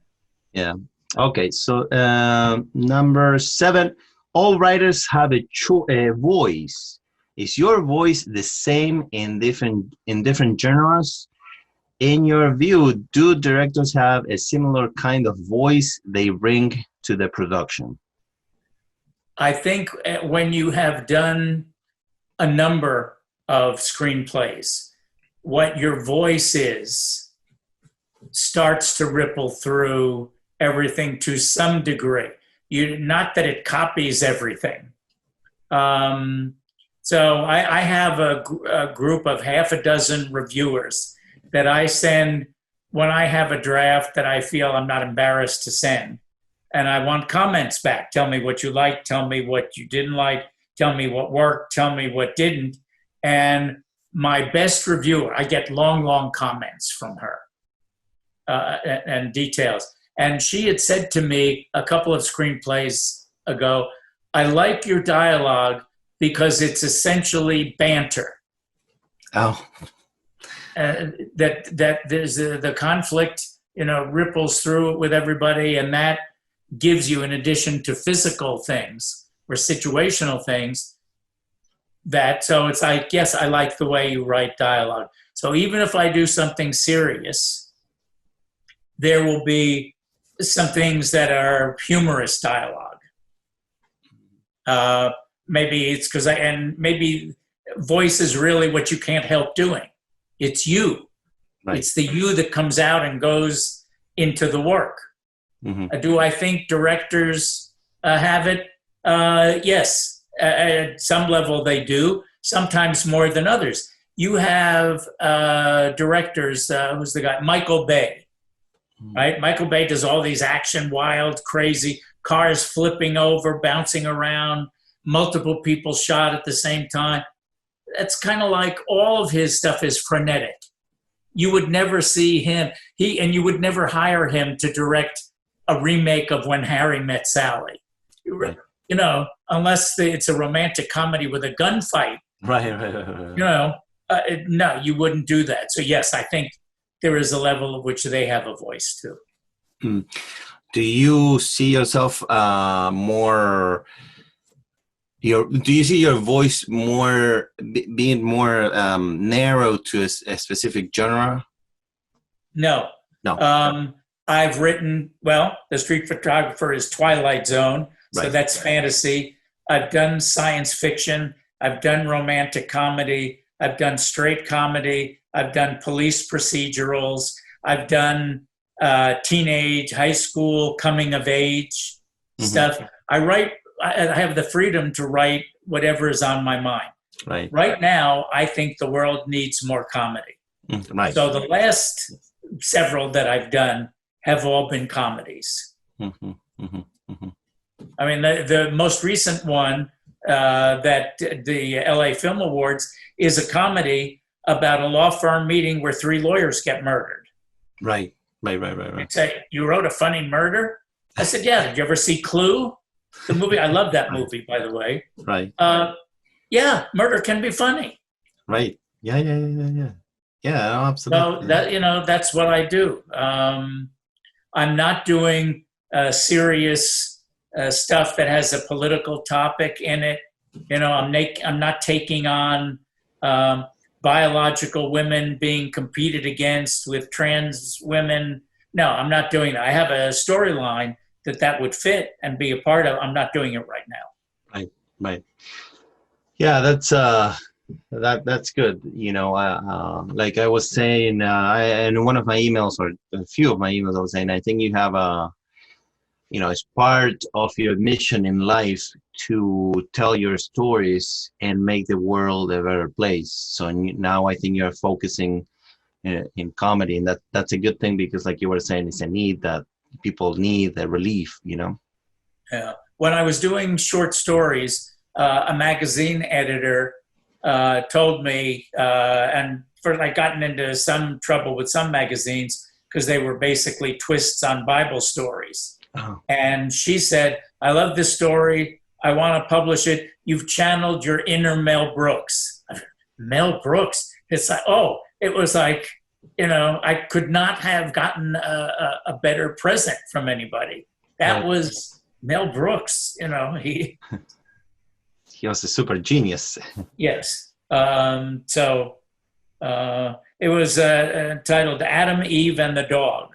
Yeah. Okay. So number 7, all writers have a voice. Is your voice the same in different genres? In your view, do directors have a similar kind of voice they bring to the production? I think when you have done a number of screenplays, what your voice is starts to ripple through everything to some degree. Not that it copies everything. So I have a group of half a dozen reviewers that I send when I have a draft that I feel I'm not embarrassed to send. And I want comments back. Tell me what you liked. Tell me what you didn't like. Tell me what worked. Tell me what didn't. And my best reviewer, I get long comments from her and details. And she had said to me a couple of screenplays ago, I like your dialogue because it's essentially banter. Oh. That there's the conflict, ripples through it with everybody, and that gives you, in addition to physical things or situational things, so it's like, yes, I like the way you write dialogue. So even if I do something serious, there will be some things that are humorous dialogue. Maybe it's because maybe voice is really what you can't help doing. It's you. Right. It's the you that comes out and goes into the work. Mm-hmm. Do I think directors have it? Yes. At some level they do, sometimes more than others. You have directors, who's the guy? Michael Bay, right? Michael Bay does all these action, wild, crazy, cars flipping over, bouncing around, multiple people shot at the same time. That's kind of like all of his stuff is frenetic. You would never see him, and you would never hire him to direct a remake of When Harry Met Sally. Right. Unless it's a romantic comedy with a gunfight. Right. No, you wouldn't do that. So yes, I think there is a level of which they have a voice too. Do you see yourself more? Do you see your voice more being more narrow to a specific genre? No. I've written, The Street Photographer is Twilight Zone, so that's fantasy. I've done science fiction. I've done romantic comedy. I've done straight comedy. I've done police procedurals. I've done teenage, high school, coming of age stuff. I have the freedom to write whatever is on my mind. Right now, I think the world needs more comedy. Right. So the last several that I've done have all been comedies. I mean, the most recent one that the LA Film Awards is a comedy about a law firm meeting where 3 lawyers get murdered. Right. They'd say, you wrote a funny murder? I said, yeah. Did you ever see Clue? The movie, I love that movie, by the way. Right. Yeah, murder can be funny. Right. Yeah. Yeah, So absolutely. that's what I do. I'm not doing serious stuff that has a political topic in it. I'm not taking on biological women being competed against with trans women. No, I'm not doing that. I have a storyline that would fit and be a part of. I'm not doing it right now. Right. Yeah, that's good. Like I was saying, in one of my emails, or a few of my emails, I was saying, I think you have it's part of your mission in life to tell your stories and make the world a better place. So now I think you're focusing in comedy, and that's a good thing, because like you were saying, it's a need that people need, a relief. Yeah. When I was doing short stories, a magazine editor told me, and I'd gotten into some trouble with some magazines because they were basically twists on Bible stories. Oh. And she said, I love this story. I want to publish it. You've channeled your inner Mel Brooks. Mel Brooks? It's like, it was like, I could not have gotten a better present from anybody. That Right. was Mel Brooks, he was a super genius. Yes. So it was entitled Adam, Eve, and the Dog.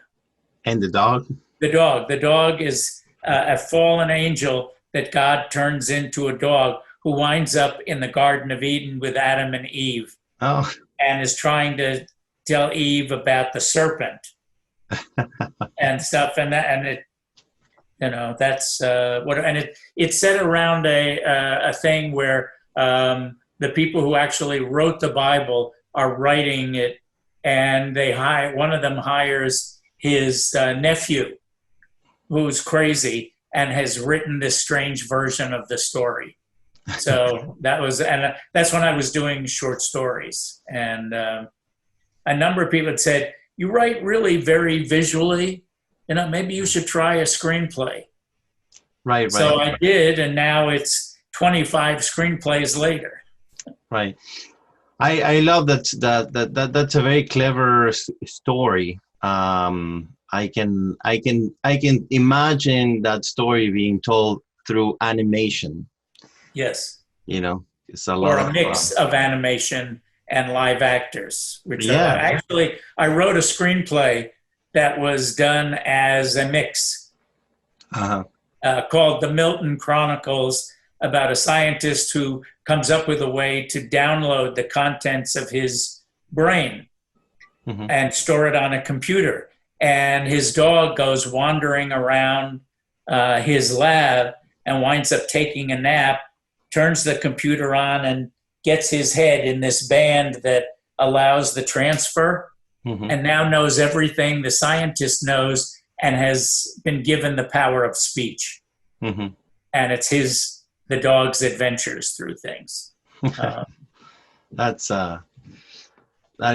And the dog? The dog. The dog is a fallen angel that God turns into a dog who winds up in the Garden of Eden with Adam and Eve. Oh. And is trying to tell Eve about the serpent and stuff. And it, that's what, and it's set around a thing where the people who actually wrote the Bible are writing it, and one of them hires his nephew, who's crazy and has written this strange version of the story. So that's when I was doing short stories, and a number of people had said, "You write really very visually. Maybe you should try a screenplay." Right. So I did, and now it's 25 screenplays later. Right. I love that's a very clever story. I can imagine that story being told through animation. Yes. It's a lot or a mix of animation and live actors. I wrote a screenplay that was done as a mix, called The Milton Chronicles, about a scientist who comes up with a way to download the contents of his brain and store it on a computer. And his dog goes wandering around his lab and winds up taking a nap, turns the computer on, and gets his head in this band that allows the transfer, and now knows everything the scientist knows and has been given the power of speech. And it's the dog's adventures through things. That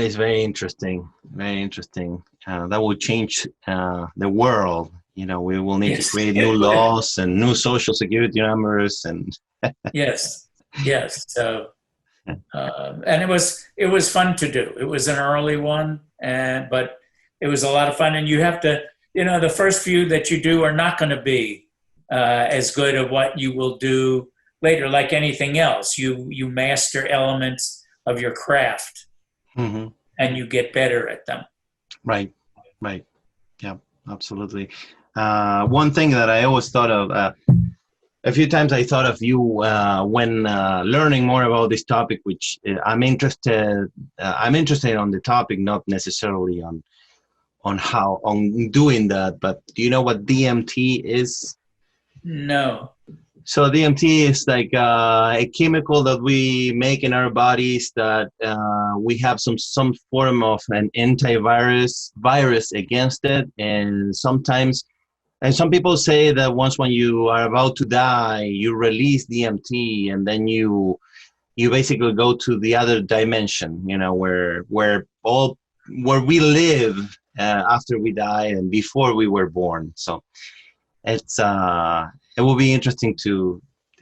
is very interesting. Very interesting. That will change the world. We will need to create new laws and new social security numbers and. Yes. So, and it was fun to do. It was an early one, but it was a lot of fun. And you have to, the first few that you do are not going to be as good at what you will do later. Like anything else, you master elements of your craft, and you get better at them. Right. Yeah, absolutely. One thing that I always thought of. A few times I thought of you when learning more about this topic, which I'm interested on the topic, not necessarily on doing that. But do you know what DMT is? No. So DMT is like a chemical that we make in our bodies that we have some form of an virus against it, and sometimes. And some people say that when you are about to die, you release DMT, and then you basically go to the other dimension, where we live after we die and before we were born. So it will be interesting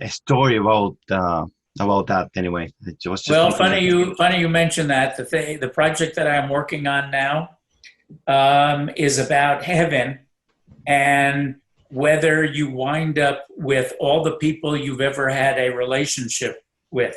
a story about about that anyway. It was just Well, funny you mentioned that. The project that I'm working on now is about heaven, and whether you wind up with all the people you've ever had a relationship with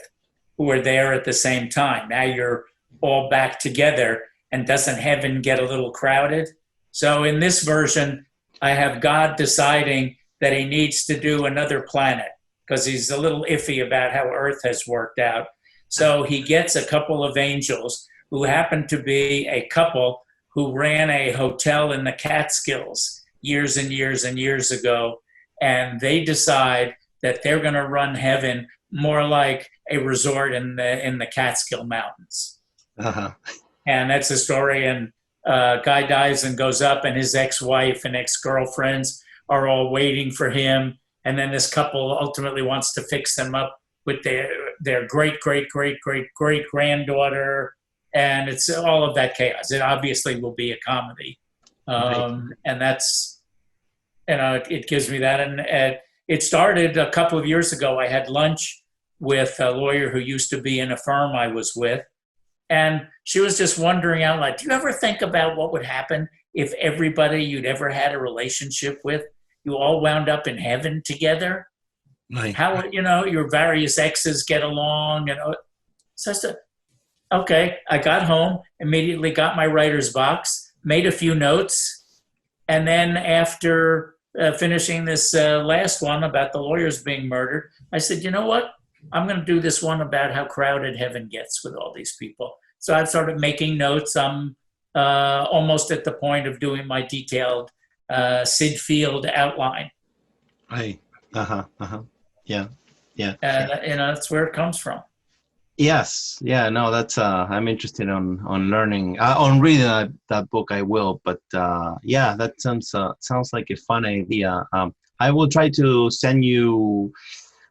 who are there at the same time. Now you're all back together, and doesn't heaven get a little crowded? So in this version, I have God deciding that he needs to do another planet because he's a little iffy about how Earth has worked out. So he gets a couple of angels who happen to be a couple who ran a hotel in the Catskills years and years and years ago. And they decide that they're going to run heaven more like a resort in the Catskill Mountains. Uh-huh. And that's the story. And guy dies and goes up, and his ex-wife and ex-girlfriends are all waiting for him. And then this couple ultimately wants to fix them up with their great granddaughter. And it's all of that chaos. It obviously will be a comedy. And that's, it gives me that. And it started a couple of years ago. I had lunch with a lawyer who used to be in a firm I was with. And she was just wondering out loud, do you ever think about what would happen if everybody you'd ever had a relationship with, you all wound up in heaven together? Right. How, your various exes get along. And so I said, okay, I got home, immediately got my writer's box, made a few notes. And then after finishing this last one about the lawyers being murdered, I said, you know what? I'm going to do this one about how crowded heaven gets with all these people. So I started making notes. I'm almost at the point of doing my detailed Sid Field outline. Right. Yeah. That's where it comes from. Yes. Yeah. No. That's. I'm interested on learning. On reading that book. I will. But yeah, that sounds like a fun idea. I will try to send you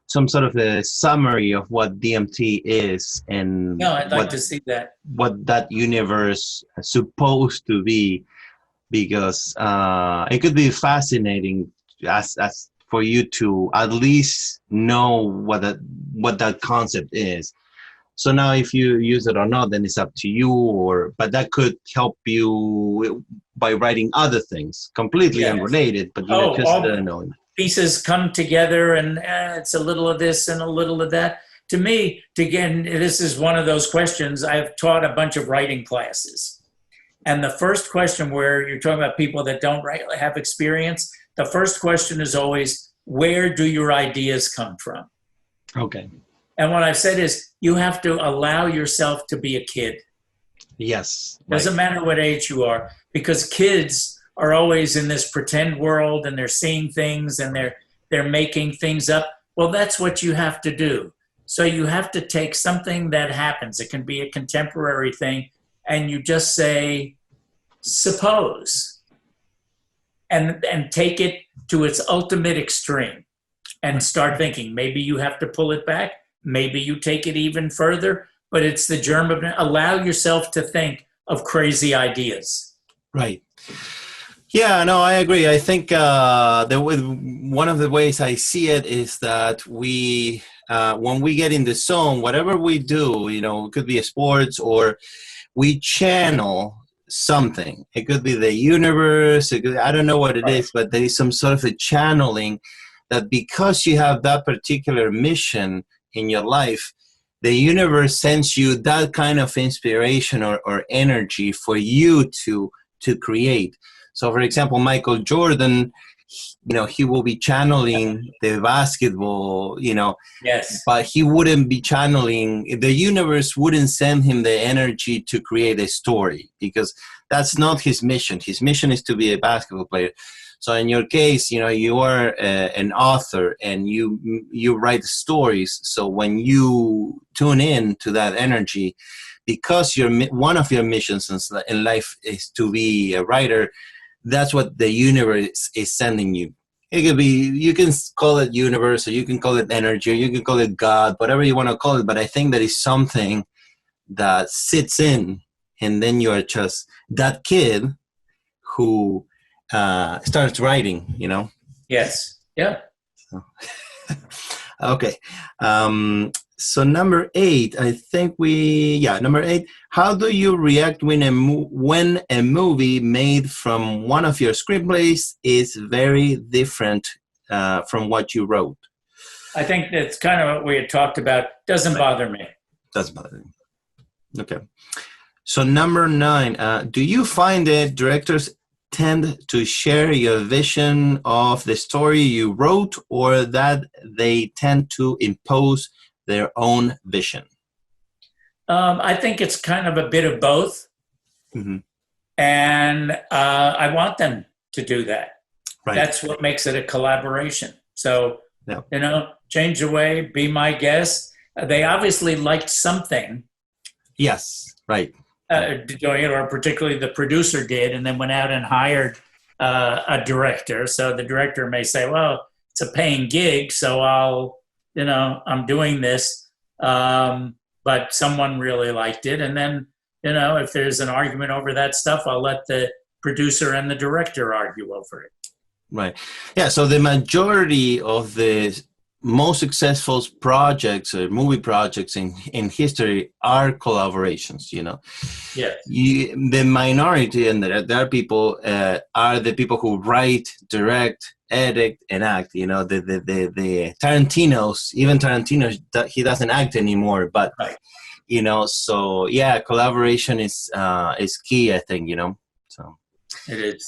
some sort of a summary of what DMT is and I'd like to see that. What that universe is supposed to be, because it could be fascinating as for you to at least know what that concept is. So now if you use it or not, then it's up to you, but that could help you by writing other things completely unrelated, but knowing. Pieces come together, and it's a little of this and a little of that. To me, again, this is one of those questions. I've taught a bunch of writing classes. And the first question, where you're talking about people that don't have experience, the first question is always, where do your ideas come from? Okay. And what I've said is, you have to allow yourself to be a kid. Yes. Doesn't matter what age you are, because kids are always in this pretend world, and they're seeing things, and they're making things up. Well, that's what you have to do. So you have to take something that happens. It can be a contemporary thing, and you just say, suppose, and take it to its ultimate extreme, and start thinking. Maybe you have to pull it back. Maybe you take it even further, but it's the germ of it. Allow yourself to think of crazy ideas. Right. Yeah, no, I agree. I think one of the ways I see it is that we, when we get in the zone, whatever we do, it could be a sports, or we channel something. It could be the universe. I don't know what it is, but there is some sort of a channeling that, because you have that particular mission in your life, the universe sends you that kind of inspiration or energy for you to create. So, for example, Michael Jordan, he will be channeling the basketball, Yes. But he wouldn't be channeling, the universe wouldn't send him the energy to create a story, because that's not his mission. His mission is to be a basketball player. So in your case, you are an author, and you write stories. So when you tune in to that energy, because one of your missions in life is to be a writer, that's what the universe is sending you. It could be, you can call it universe, or you can call it energy, or you can call it God, whatever you want to call it. But I think that is something that sits in, and then you are just that kid who starts writing, Yes. Yeah. Okay. So number 8, I think number 8. How do you react when a movie made from one of your screenplays is very different from what you wrote? I think that's kind of what we had talked about. Doesn't bother me. Doesn't bother me. Okay. So number 9, do you find that directors tend to share your vision of the story you wrote, or that they tend to impose their own vision? I think it's kind of a bit of both. Mm-hmm. And I want them to do that. Right. That's what makes it a collaboration. So, Yeah. change the way, be my guest. They obviously liked something. Yes, right. Or particularly the producer did, and then went out and hired a director. So the director may say, well, it's a paying gig, so I'm doing this. But someone really liked it. And then, if there's an argument over that stuff, I'll let the producer and the director argue over it. Right. Yeah, so the majority of the most successful projects or movie projects in history are collaborations, Yeah. The minority, and there are people, are the people who write, direct, edit, and act. The Tarantino's, even Tarantino, he doesn't act anymore, but, Right. So yeah, collaboration is key, I think, so. It is.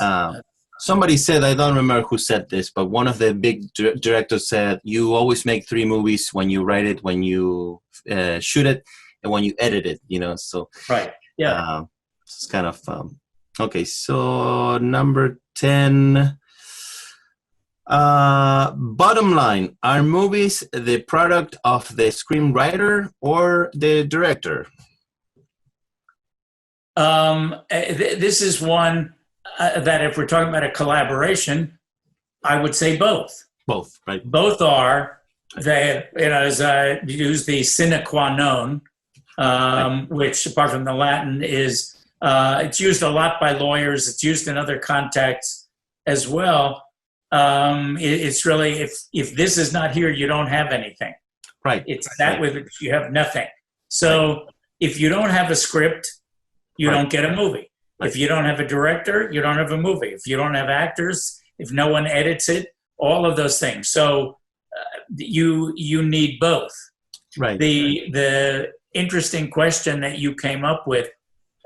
Somebody said, I don't remember who said this, but one of the big directors said, you always make 3 movies: when you write it, when you shoot it, and when you edit it, so. Right, yeah. It's kind of, okay, so number 10. Bottom line, are movies the product of the screenwriter or the director? This is one that if we're talking about a collaboration, I would say both. Both, right? Both are. As I use the sine qua non, which apart from the Latin is, it's used a lot by lawyers. It's used in other contexts as well. It's really, if this is not here, you don't have anything. Right. It's that with it, you have nothing. So if you don't have a script, you don't get a movie. If you don't have a director, you don't have a movie. If you don't have actors, if no one edits it, all of those things. So you need both. Right. The interesting question that you came up with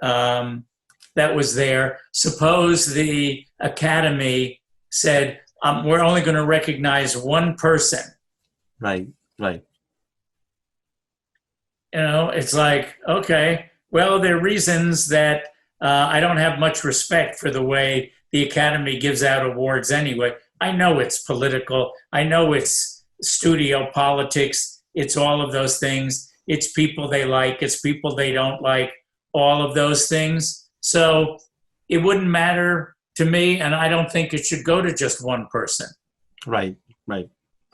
that was there, suppose the Academy said, we're only going to recognize one person. Right. It's like, okay, well, there are reasons that I don't have much respect for the way the Academy gives out awards anyway. I know it's political. I know it's studio politics. It's all of those things. It's people they like. It's people they don't like. All of those things. So it wouldn't matter to me, and I don't think it should go to just one person. Right.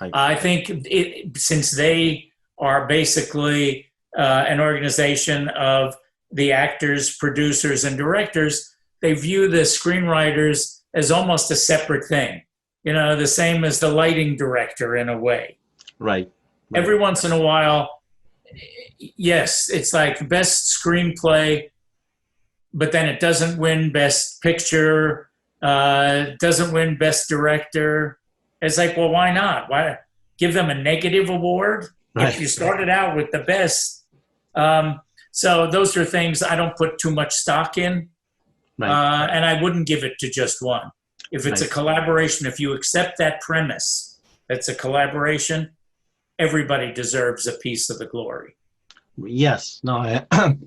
I think since they are basically an organization of the actors, producers, and directors, they view the screenwriters as almost a separate thing. The same as the lighting director in a way. Right. Every once in a while, yes, it's like best screenplay, but then it doesn't win best picture, doesn't win best director. It's like, well, why not? Why give them a negative award? Right. If you started out with the best. So those are things I don't put too much stock in, and I wouldn't give it to just one. If it's a collaboration, if you accept that premise, that's a collaboration, everybody deserves a piece of the glory. Yes, no,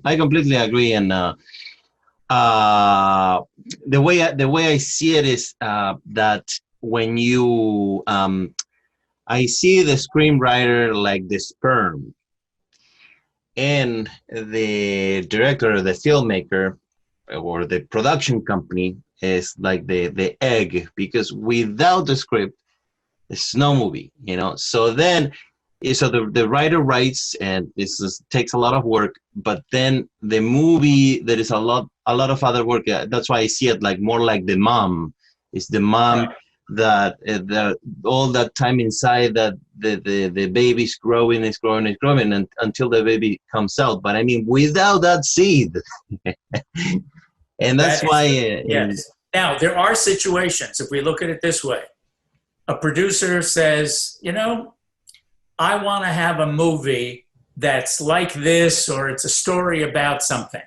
I completely agree. And the way I see it is that when you, I see the screenwriter like the sperm, and the director or the filmmaker or the production company is like the egg, because without the script, there's no movie, So then, the writer writes, and takes a lot of work, but then the movie, there is a lot of other work. That's why I see it like more like the mom. It's the mom that all that time inside that the baby's growing and until the baby comes out. But I mean, without that seed, and that's why. Yes. Now there are situations. If we look at it this way, a producer says, you know, I want to have a movie that's like this, or it's a story about something.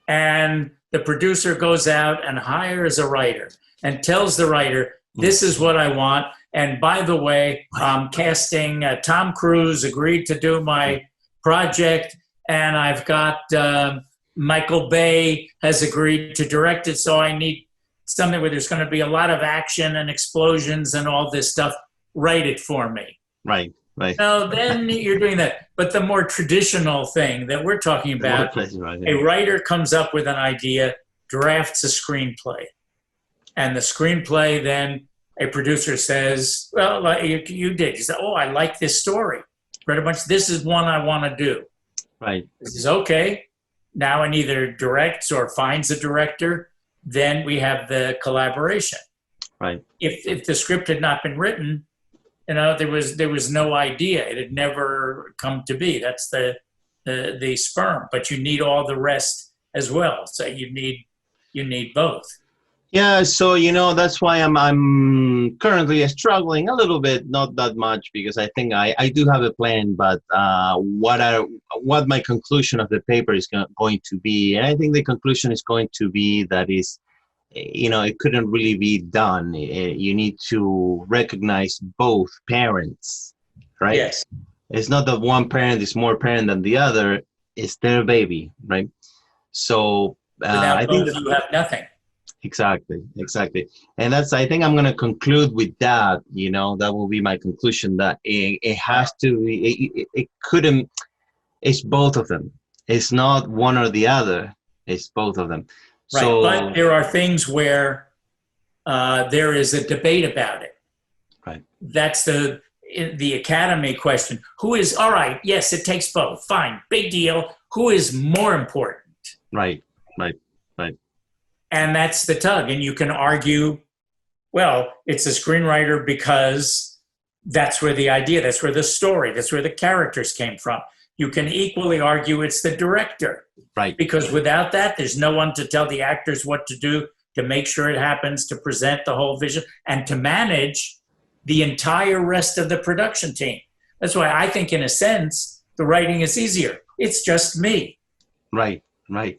And the producer goes out and hires a writer and tells the writer, this is what I want. And by the way, I'm casting Tom Cruise agreed to do my project. And I've got Michael Bay has agreed to direct it. So I need something where there's going to be a lot of action and explosions and all this stuff. Write it for me. Right. So then you're doing that. But the more traditional thing that we're talking about, a writer comes up with an idea, drafts a screenplay. And the screenplay, then a producer says, well, like you did. You said, oh, I like this story. Pretty much, this is one I want to do. Right. This is okay. Now it either directs or finds a director. Then we have the collaboration. Right. If the script had not been written, you know, there was no idea. It had never come to be. That's the sperm. But you need all the rest as well. So you need both. Yeah, so you know that's why I'm currently struggling a little bit, not that much, because I think I do have a plan, but what my conclusion of the paper is going to be, and I think the conclusion is going to be that is, you know, it couldn't really be done. You need to recognize both parents, right? Yes. It's not that one parent is more parent than the other. It's their baby, right? So I think both, you have nothing. Exactly. And I think I'm going to conclude with that, you know, that will be my conclusion, that it has to be, it's both of them. It's not one or the other. It's both of them. Right, so, but there are things where there is a debate about it. Right. That's the Academy question. Who is, all right, yes, it takes both. Fine, big deal. Who is more important? Right. And that's the tug. And you can argue, well, it's a screenwriter because that's where the idea, that's where the story, that's where the characters came from. You can equally argue it's the director. Right. Because without that, there's no one to tell the actors what to do, to make sure it happens, to present the whole vision, and to manage the entire rest of the production team. That's why I think, in a sense, the writing is easier. It's just me. Right,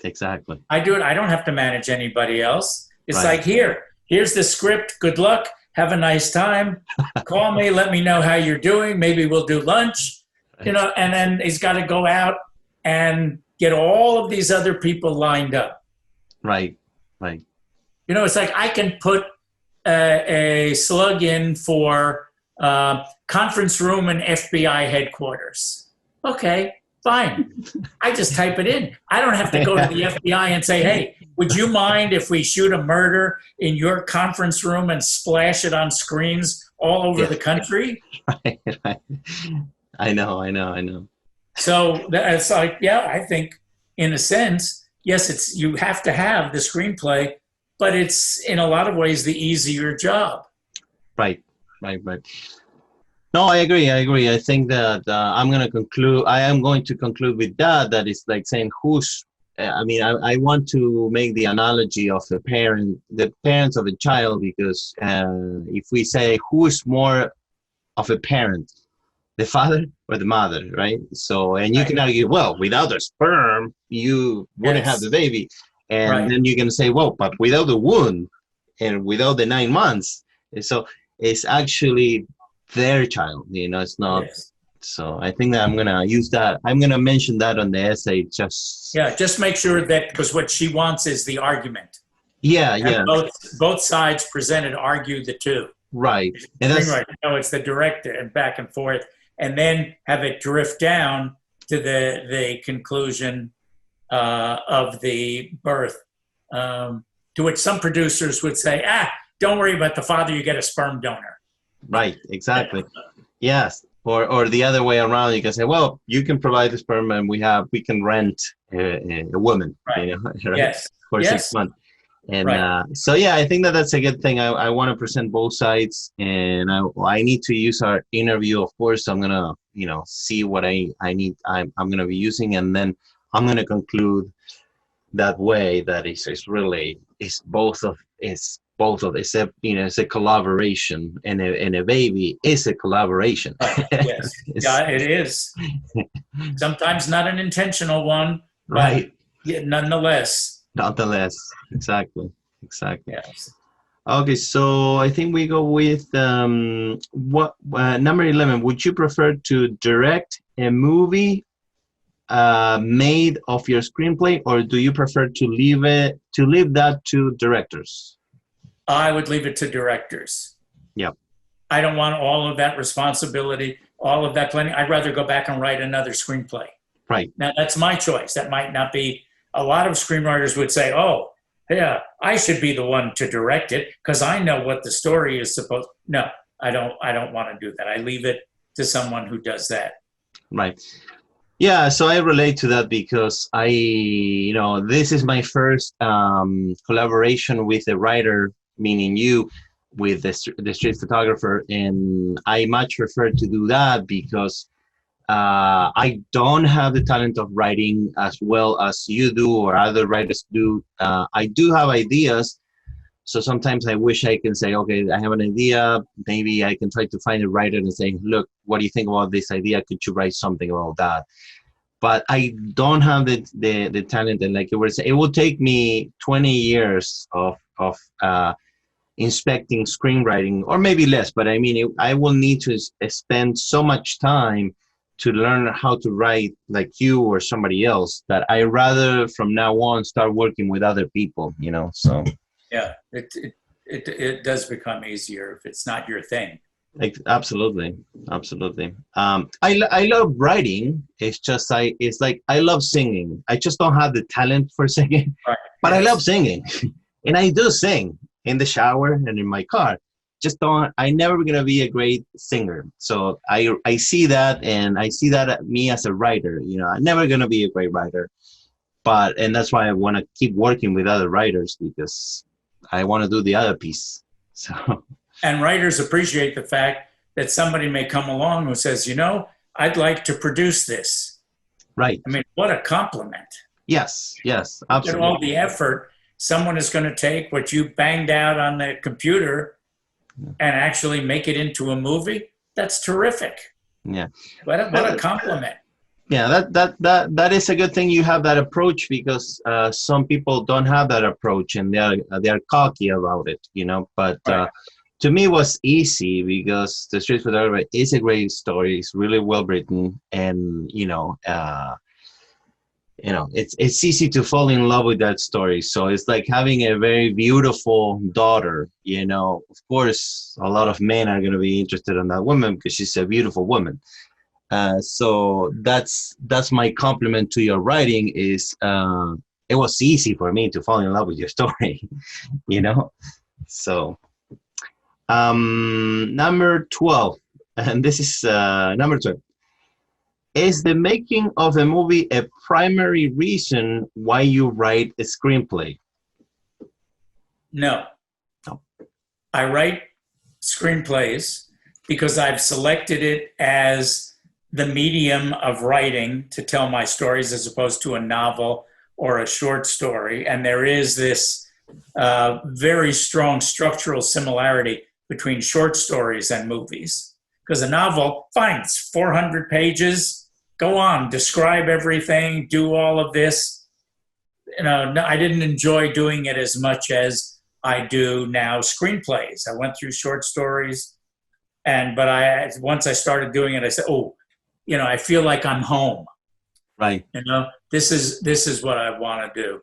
exactly. I do it. I don't have to manage anybody else. It's like, here's the script. Good luck. Have a nice time. Call me. Let me know how you're doing. Maybe we'll do lunch. Right. You know, and then he's got to go out and get all of these other people lined up. Right. You know, it's like I can put a slug in for conference room and FBI headquarters. Okay, fine. I just type it in. I don't have to go to the FBI and say, hey, would you mind if we shoot a murder in your conference room and splash it on screens all over the country? Right. I know. So it's like, I think in a sense, yes, you have to have the screenplay, but it's in a lot of ways the easier job. Right. No, I agree. I think that I am going to conclude with that is like saying I want to make the analogy of the parents of a child, because if we say who's more of a parent, the father or the mother, right? So, and you can argue, well, without the sperm, you wouldn't have the baby. And then you can say, well, but without the womb and without the 9 months. So it's actually their child, you know, it's not. Yes. So I think that I'm going to use that. I'm going to mention that on the essay. Just make sure that, because what she wants is the argument. Yeah. Both sides presented argue the two. Right. And it's the director and back and forth, and then have it drift down to the conclusion of the birth, to which some producers would say, don't worry about the father, you get a sperm donor. Right, exactly. Yes. Or the other way around, you can say, well, you can provide the sperm and we can rent a woman, right. You know, right? Yes. For 6 months. And Right. so, yeah, I think that that's a good thing. I want to present both sides, and I need to use our interview, of course. I'm going to, see what I need. I'm going to be using, and then I'm going to conclude that way that it's really, it's both of, it's a, it's a collaboration, and a baby is a collaboration. Yes. Yeah, it is. Sometimes not an intentional one, but Right. nonetheless. Nonetheless, exactly. Yes. Okay, so I think we go with what number 11. Would you prefer to direct a movie made of your screenplay, or do you prefer to leave that to directors? I would leave it to directors. Yep. I don't want all of that responsibility, all of that planning. I'd rather go back and write another screenplay. Right. Now, that's my choice. That might not be. A lot of screenwriters would say, oh, yeah, I should be the one to direct it because I know what the story is supposed. No, I don't want to do that. I leave it to someone who does that. Right. Yeah, so I relate to that because this is my first collaboration with a writer, meaning you, with the street photographer, and I much prefer to do that because I don't have the talent of writing as well as you do or other writers do. I do have ideas, so sometimes I wish I can say, okay, I have an idea. Maybe I can try to find a writer and say, look, what do you think about this idea? Could you write something about that? But I don't have the talent, and like you were saying, it will take me 20 years of inspecting screenwriting, or maybe less. But I mean, I will need to spend so much time to learn how to write like you or somebody else that I rather from now on start working with other people. So yeah, it does become easier if it's not your thing. Absolutely. I love writing. It's just I love singing. I just don't have the talent for singing, Right. but Yes. I love singing, and I do sing in the shower and in my car. I'm never gonna be a great singer. So I see that, and I see that at me as a writer. I'm never gonna be a great writer, and that's why I want to keep working with other writers because I want to do the other piece. So. And writers appreciate the fact that somebody may come along who says, I'd like to produce this. Right. I mean, what a compliment. Yes, absolutely. Look at all the effort someone is going to take what you banged out on the computer and actually make it into a movie. That's terrific. Yeah. What a compliment. Yeah, that is a good thing you have that approach because some people don't have that approach and they are cocky about it, but Right. To me, it was easy because The Street Photographer is a great story. It's really well written, and it's easy to fall in love with that story. So it's like having a very beautiful daughter. Of course, a lot of men are going to be interested in that woman because she's a beautiful woman. So that's my compliment to your writing. Is it was easy for me to fall in love with your story, So. Number 12, and this is number 12. Is the making of a movie a primary reason why you write a screenplay? No. I write screenplays because I've selected it as the medium of writing to tell my stories as opposed to a novel or a short story. And there is this very strong structural similarity between short stories and movies. Because a novel, fine, it's 400 pages, go on, describe everything, do all of this. I didn't enjoy doing it as much as I do now screenplays. I went through short stories, but once I started doing it, I said, I feel like I'm home. Right. This is what I want to do.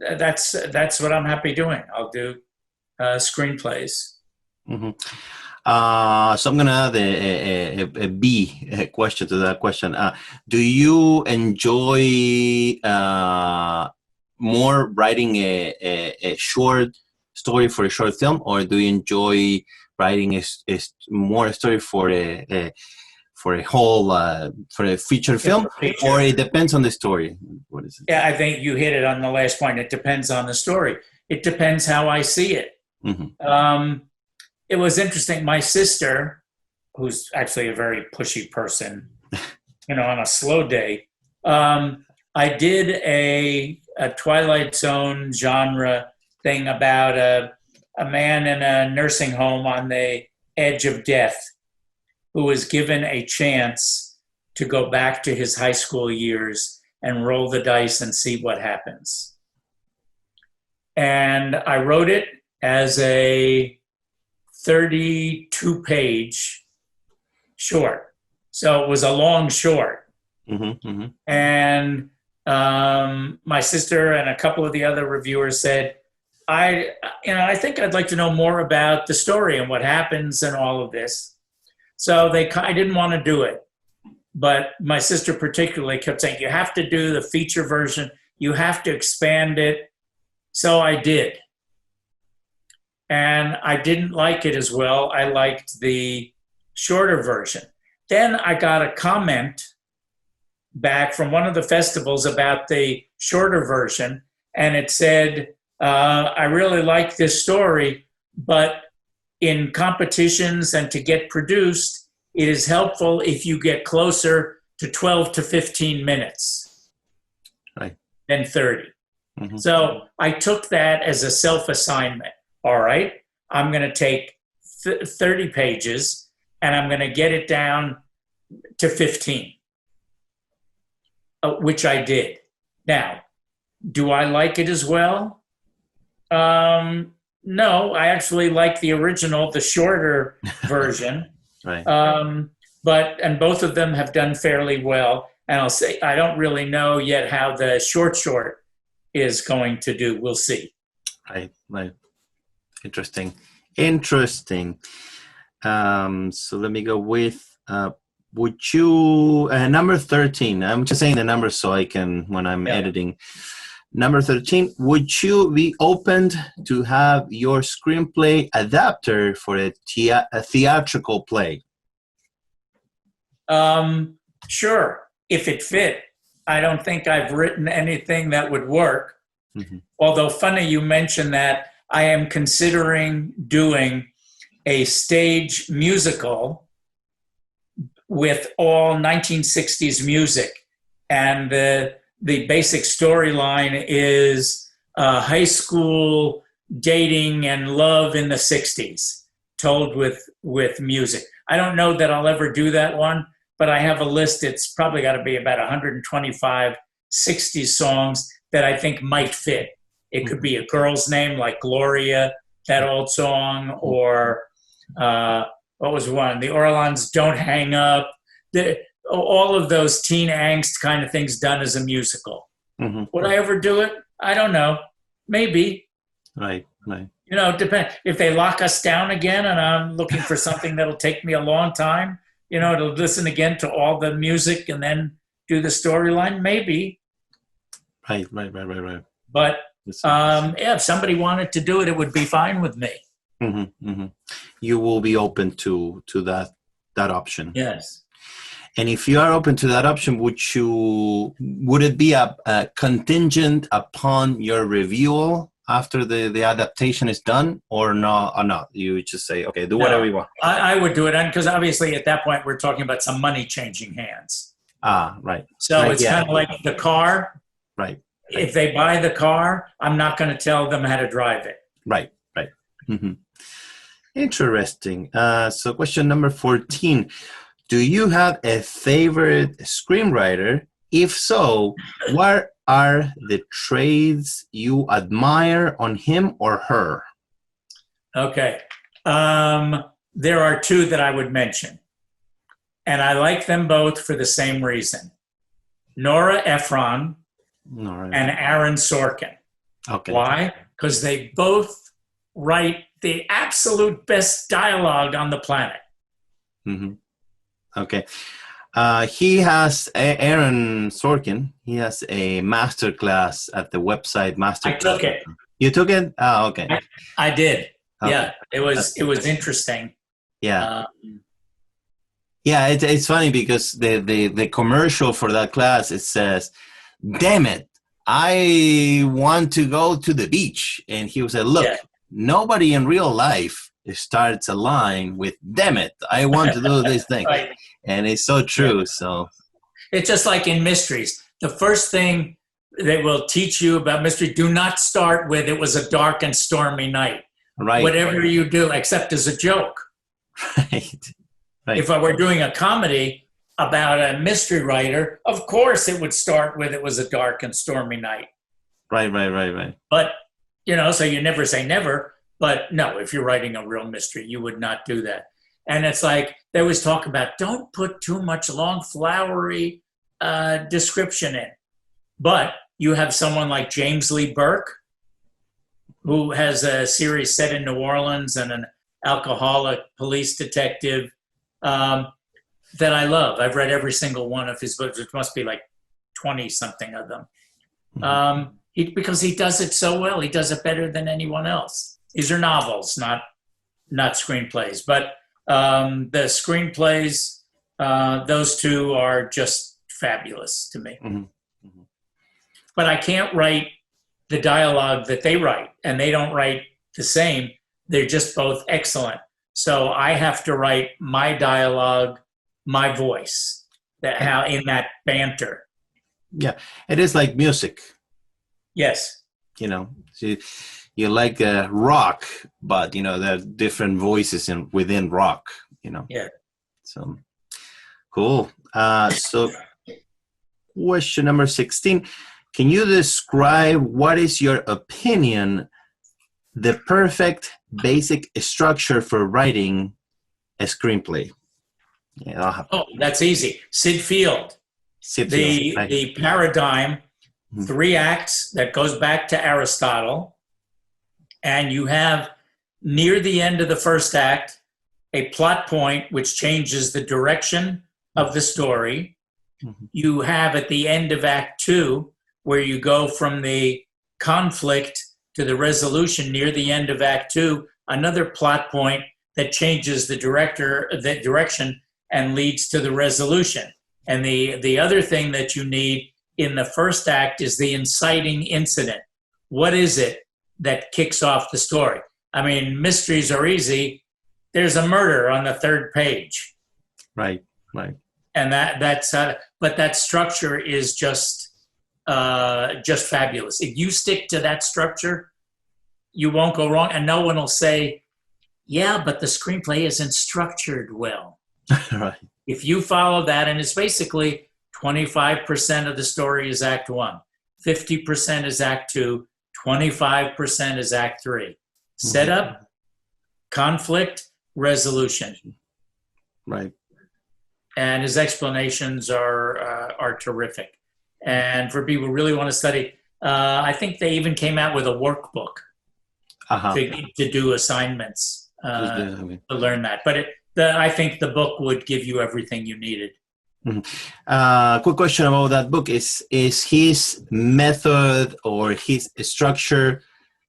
That's what I'm happy doing. I'll do screenplays. Mm-hmm. So I'm going to add a B question to that question. Do you enjoy more writing a short story for a short film, or do you enjoy writing a more story for a whole for a feature film, or it depends on the story? What is it? Yeah, I think you hit it on the last point. It depends on the story. It depends how I see it. It was interesting. My sister, who's actually a very pushy person, on a slow day, I did a Twilight Zone genre thing about a man in a nursing home on the edge of death who was given a chance to go back to his high school years and roll the dice and see what happens. And I wrote it as a 32-page short. So it was a long short. And my sister and a couple of the other reviewers said, I think I'd like to know more about the story and what happens and all of this. So I didn't want to do it. But my sister particularly kept saying, you have to do the feature version. You have to expand it. So I did. And I didn't like it as well. I liked the shorter version. Then I got a comment back from one of the festivals about the shorter version, and it said, I really like this story, but in competitions and to get produced, it is helpful if you get closer to 12 to 15 minutes than 30. So I took that as a self-assignment. All right, I'm going to take 30 pages and I'm going to get it down to 15, which I did. Now, do I like it as well? No, I actually like the original, the shorter version. And both of them have done fairly well. And I'll say, I don't really know yet how the short is going to do. We'll see. Right. Interesting. So let me go with, would you, number 13, I'm just saying the number so I can, when I'm editing. Number 13, would you be open to have your screenplay adapted for a theatrical play? Sure, if it fit. I don't think I've written anything that would work. Although funny you mentioned that, I am considering doing a stage musical with all 1960s music. And the basic storyline is high school dating and love in the 60s, told with music. I don't know that I'll ever do that one, but I have a list. It's probably got to be about 125 60s songs that I think might fit. It could be a girl's name like Gloria, that old song, or what was one? The Orleans Don't Hang Up. All of those teen angst kind of things done as a musical. Would I ever do it? I don't know. Maybe. Right. It depends. If they lock us down again and I'm looking for something that'll take me a long time, to listen again to all the music and then do the storyline, maybe. Right. But if somebody wanted to do it, it would be fine with me. You will be open to that option. Yes. And if you are open to that option, would it be a contingent upon your review after the adaptation is done, or no? Or not? You just say, okay, do whatever you want. I would do it, because obviously at that point we're talking about some money changing hands. Right. So it's kind of like the car. Right. If they buy the car, I'm not going to tell them how to drive it. Right. Interesting. So question number 14. Do you have a favorite screenwriter? If so, what are the traits you admire on him or her? Okay. There are two that I would mention. And I like them both for the same reason. Nora Ephron and Aaron Sorkin. Okay. Why? Because they both write the absolute best dialogue on the planet. Okay. He has, Aaron Sorkin, he has a master class at the website Masterclass. I took it. You took it? Oh, okay. I did. Okay. Yeah, it was interesting. Yeah. Yeah, it's funny because the commercial for that class, it says, "Damn it, I want to go to the beach." And he was like, "Look, nobody in real life starts a line with 'Damn it, I want to do this thing.'" Right. And it's so true. So It's just like in mysteries. The first thing they will teach you about mystery, do not start with "It was a dark and stormy night." right, Whatever you do, except as a joke. right, right. If I were doing a comedy about a mystery writer, of course it would start with "It was a dark and stormy night." Right. But, so you never say never. But no, if you're writing a real mystery, you would not do that. And it's like they always talk about, don't put too much long, flowery description in. But you have someone like James Lee Burke, who has a series set in New Orleans and an alcoholic police detective that I love. I've read every single one of his books, which must be like 20-something of them. Because he does it so well. He does it better than anyone else. These are novels, not screenplays. But the screenplays, those two are just fabulous to me. But I can't write the dialogue that they write, and they don't write the same. They're just both excellent. So I have to write my dialogue, my voice, how in that banter. Yeah, it is like music. Yes. So you like rock, but there are different voices within rock. Yeah. So cool. So question number 16. Can you describe what is your opinion the perfect basic structure for writing a screenplay? Yeah. That's easy. Sid Field. The paradigm, 3 acts that goes back to Aristotle, and you have near the end of the first act a plot point which changes the direction of the story. You have at the end of Act 2 where you go from the conflict to the resolution near the end of Act 2, another plot point that changes the direction and leads to the resolution. And the other thing that you need in the first act is the inciting incident. What is it that kicks off the story? I mean, mysteries are easy. There's a murder on the 3rd page. Right. And but that structure is just fabulous. If you stick to that structure, you won't go wrong. And no one will say, yeah, but the screenplay isn't structured well. Right. If you follow that, and it's basically 25% of the story is Act 1, 50% is Act 2, 25% is Act 3. Setup, conflict, resolution. Right. And his explanations are terrific. And for people who really want to study, I think they even came out with a workbook to do assignments to learn that. But I think the book would give you everything you needed. Quick question about that book. Is his method or his structure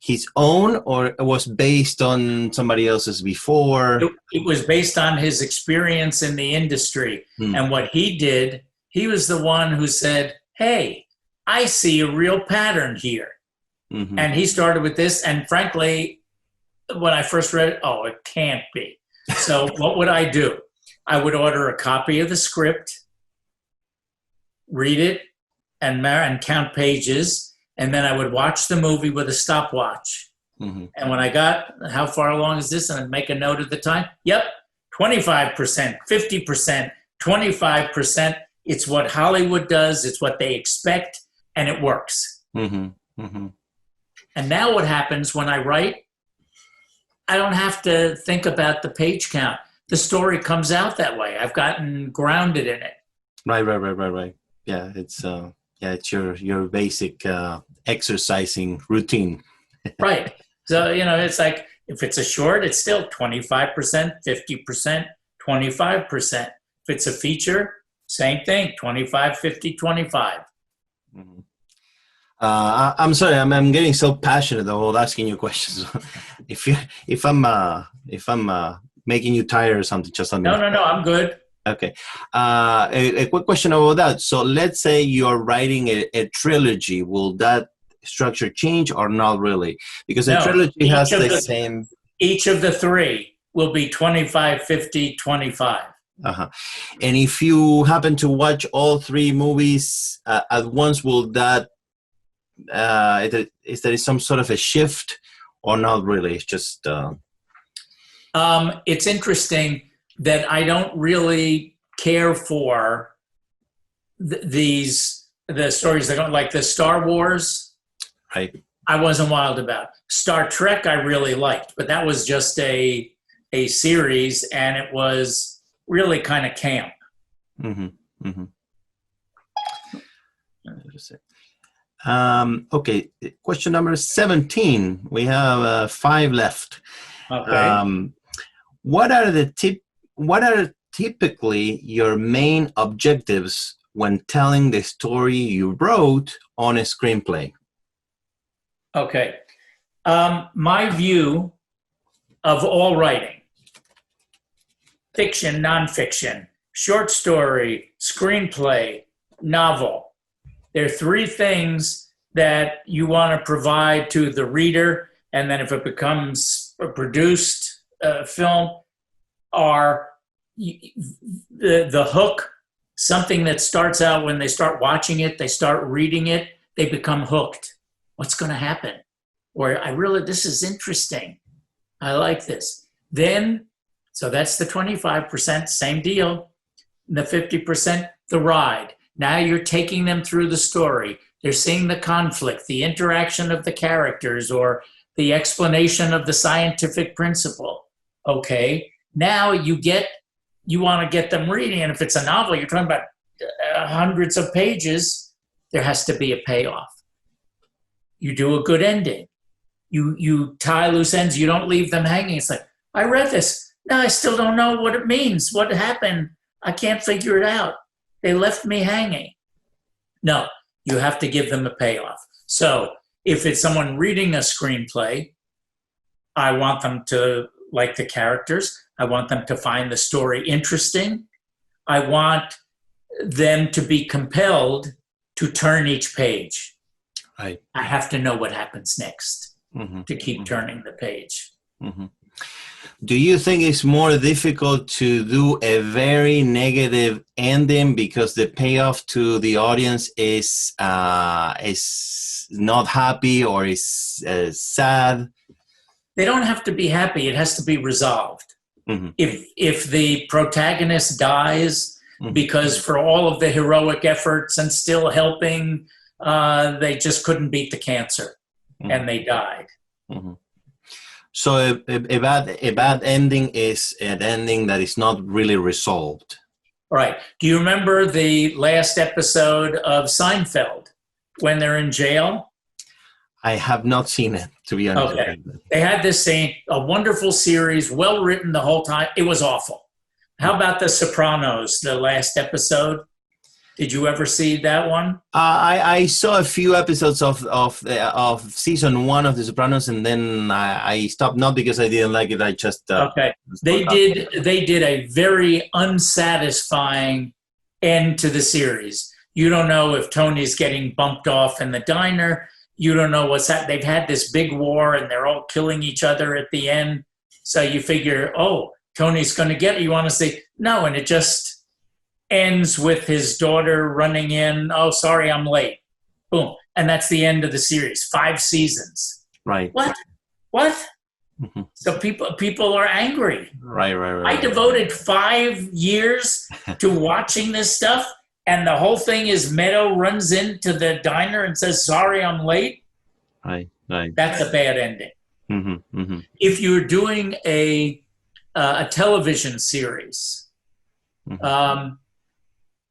his own, or it was based on somebody else's before? It was based on his experience in the industry. And what he did, he was the one who said, hey, I see a real pattern here. And he started with this. And frankly, when I first read it, it can't be. So what would I do? I would order a copy of the script, read it, and count pages. And then I would watch the movie with a stopwatch. And when I got, how far along is this? And I'd make a note of the time. Yep, 25%, 50%, 25%. It's what Hollywood does. It's what they expect. And it works. And now what happens when I write, I don't have to think about the page count. The story comes out that way. I've gotten grounded in it. Right. Yeah, it's your basic exercising routine. Right. So, it's like, if it's a short, it's still 25%, 50%, 25%. If it's a feature, same thing, 25, 50, 25. I'm sorry, I'm getting so passionate about asking you questions. if I'm making you tired or something, just let me know. No, I'm good. Okay. A quick question about that. So let's say you're writing a trilogy. Will that structure change or not really? Because a trilogy has the same. Each of the three will be 25, 50, 25. Uh-huh. And if you happen to watch all three movies at once, will that, is there some sort of a shift or not really? It's just... It's interesting that I don't really care for the stories that don't, like the Star Wars. Right. I wasn't wild about. Star Trek I really liked, but that was just a series, and it was really kind of camp. Mm-hmm. Mm-hmm. Okay, question number 17. We have 5 left. Okay. What are typically your main objectives when telling the story you wrote on a screenplay? Okay. My view of all writing, fiction, nonfiction, short story, screenplay, novel, there are 3 things that you want to provide to the reader, and then if it becomes a produced film, are the hook, something that starts out when they start watching it, they start reading it, they become hooked. What's going to happen? Or this is interesting. I like this. Then, so that's the 25%, same deal. The 50%, the ride. Now you're taking them through the story. They're seeing the conflict, the interaction of the characters, or the explanation of the scientific principle. Okay, now you want to get them reading. And if it's a novel, you're talking about hundreds of pages, there has to be a payoff. You do a good ending. You tie loose ends. You don't leave them hanging. It's like, I read this. No, I still don't know what it means. What happened? I can't figure it out. They left me hanging. No, you have to give them a payoff. So if it's someone reading a screenplay, I want them to like the characters. I want them to find the story interesting. I want them to be compelled to turn each page. Right. I have to know what happens next to keep turning the page. Mm-hmm. Do you think it's more difficult to do a very negative ending because the payoff to the audience is not happy or is sad? They don't have to be happy. It has to be resolved. Mm-hmm. If the protagonist dies because for all of the heroic efforts and still helping, they just couldn't beat the cancer and they died. Mm-hmm. So a bad ending is an ending that is not really resolved. Right. Do you remember the last episode of Seinfeld when they're in jail? I have not seen it, to be honest. Okay. They had this scene, a wonderful series, well written the whole time. It was awful. How about The Sopranos, the last episode? Did you ever see that one? I saw a few episodes of season 1 of The Sopranos, and then I stopped. Not because I didn't like it. I just okay. They did a very unsatisfying end to the series. You don't know if Tony's getting bumped off in the diner. You don't know what's happening. They've had this big war, and they're all killing each other at the end. So you figure, oh, Tony's going to get it. You want to say no, and it just ends with his daughter running in. Oh, sorry, I'm late. Boom. And that's the end of the series. 5 seasons. Right. What? Mm-hmm. So people are angry. Right. I devoted 5 years to watching this stuff, and the whole thing is Meadow runs into the diner and says, sorry, I'm late. Right. That's a bad ending. Mm-hmm. Mm-hmm. If you're doing a television series,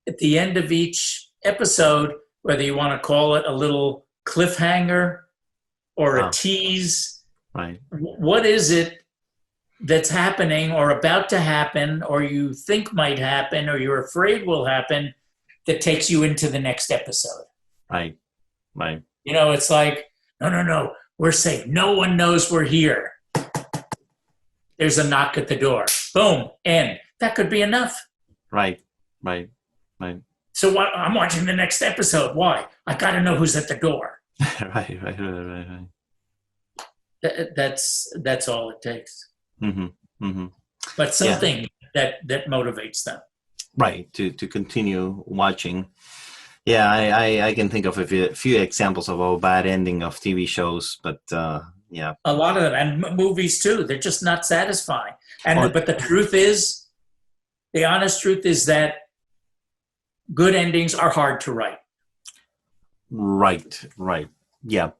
at the end of each episode, whether you want to call it a little cliffhanger or a tease, right? What is it that's happening or about to happen or you think might happen or you're afraid will happen that takes you into the next episode? Right. You know, it's like, no, we're safe. No one knows we're here. There's a knock at the door. Boom, end. That could be enough. Right. Right. Right. So what, I'm watching the next episode. Why? I got to know who's at the door. Right. That's all it takes. Mm-hmm. Mm-hmm. But something that motivates them. Right. To continue watching. Yeah, I can think of a few examples of a bad ending of TV shows, but yeah. A lot of them, and movies too. They're just not satisfying. But the truth is, the honest truth is that good endings are hard to write. Right. Yeah.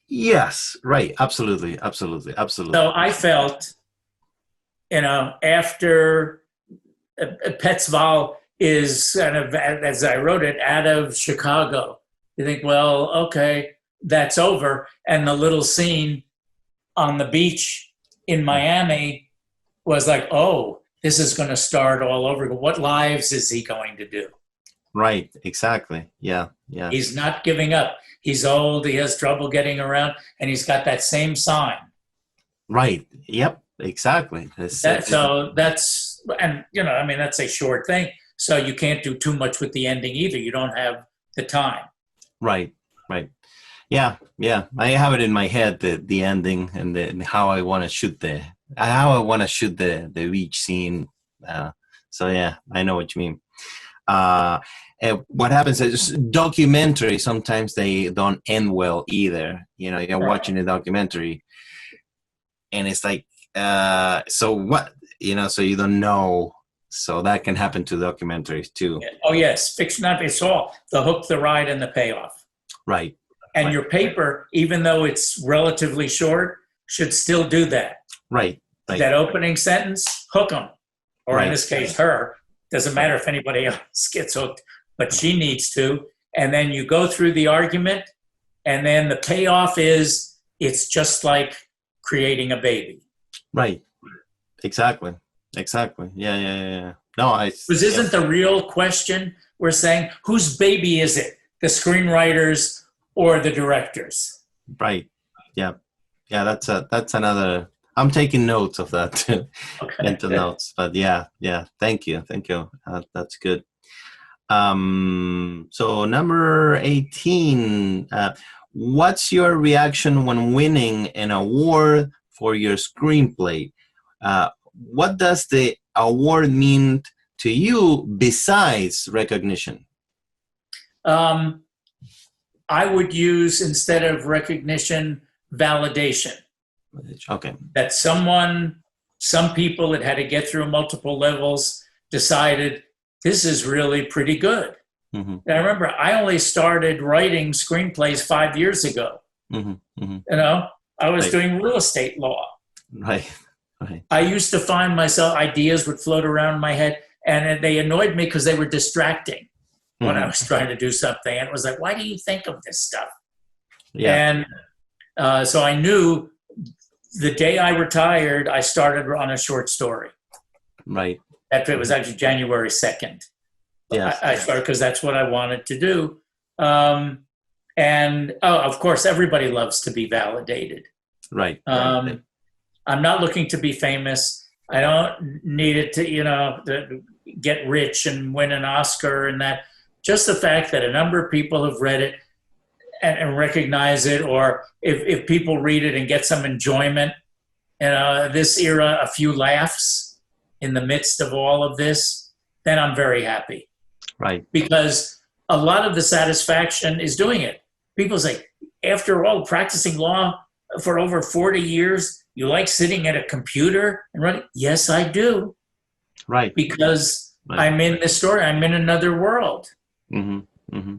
Yes. Right. Absolutely. So I felt, after Petzval is kind of, as I wrote it, out of Chicago, you think, well, okay, that's over. And the little scene on the beach in Miami was like, oh, this is going to start all over. What lives is he going to do? Right. Exactly. Yeah. He's not giving up. He's old. He has trouble getting around, and he's got that same sign. Right. Yep. Exactly. That's a short thing. So you can't do too much with the ending either. You don't have the time. Right. Yeah. I have it in my head, the ending and how I want to shoot the beach scene. So yeah, I know what you mean. What happens is documentary, sometimes they don't end well either. You're watching a documentary and it's like, so what, so you don't know. So that can happen to documentaries too. Oh yes, fiction, it's all the hook, the ride, and the payoff. Right. And your paper, even though it's relatively short, should still do that. Right. That opening sentence, hook them. Or in this case, her. Doesn't matter if anybody else gets hooked, but she needs to. And then you go through the argument, and then the payoff is it's just like creating a baby. Right. Exactly. Yeah. No, Because isn't the real question we're saying, whose baby is it? The screenwriters or the directors? Right. Yeah. That's another. I'm taking notes of that too. Okay. Mental notes. But yeah. Thank you. That's good. So number 18. What's your reaction when winning an award for your screenplay? What does the award mean to you besides recognition? I would use, instead of recognition, validation. Okay. That some people that had to get through multiple levels decided this is really pretty good. Mm-hmm. And I remember I only started writing screenplays 5 years ago. Mm-hmm. I was doing real estate law. Right. I used to find myself, ideas would float around my head, and they annoyed me because they were distracting when I was trying to do something. And it was like, why do you think of this stuff? Yeah. And so I knew the day I retired, I started on a short story. Right. It was actually January 2nd. Yes. I started because that's what I wanted to do. Of course, everybody loves to be validated. Right. I'm not looking to be famous. I don't need it to get rich and win an Oscar and that. Just the fact that a number of people have read it and recognize it, or if people read it and get some enjoyment, this era, a few laughs in the midst of all of this, then I'm very happy. Right. Because a lot of the satisfaction is doing it. People say, after all, practicing law for over 40 years, you like sitting at a computer and running? Yes, I do. Right. Because I'm in this story. I'm in another world. Mm-hmm. Mm-hmm.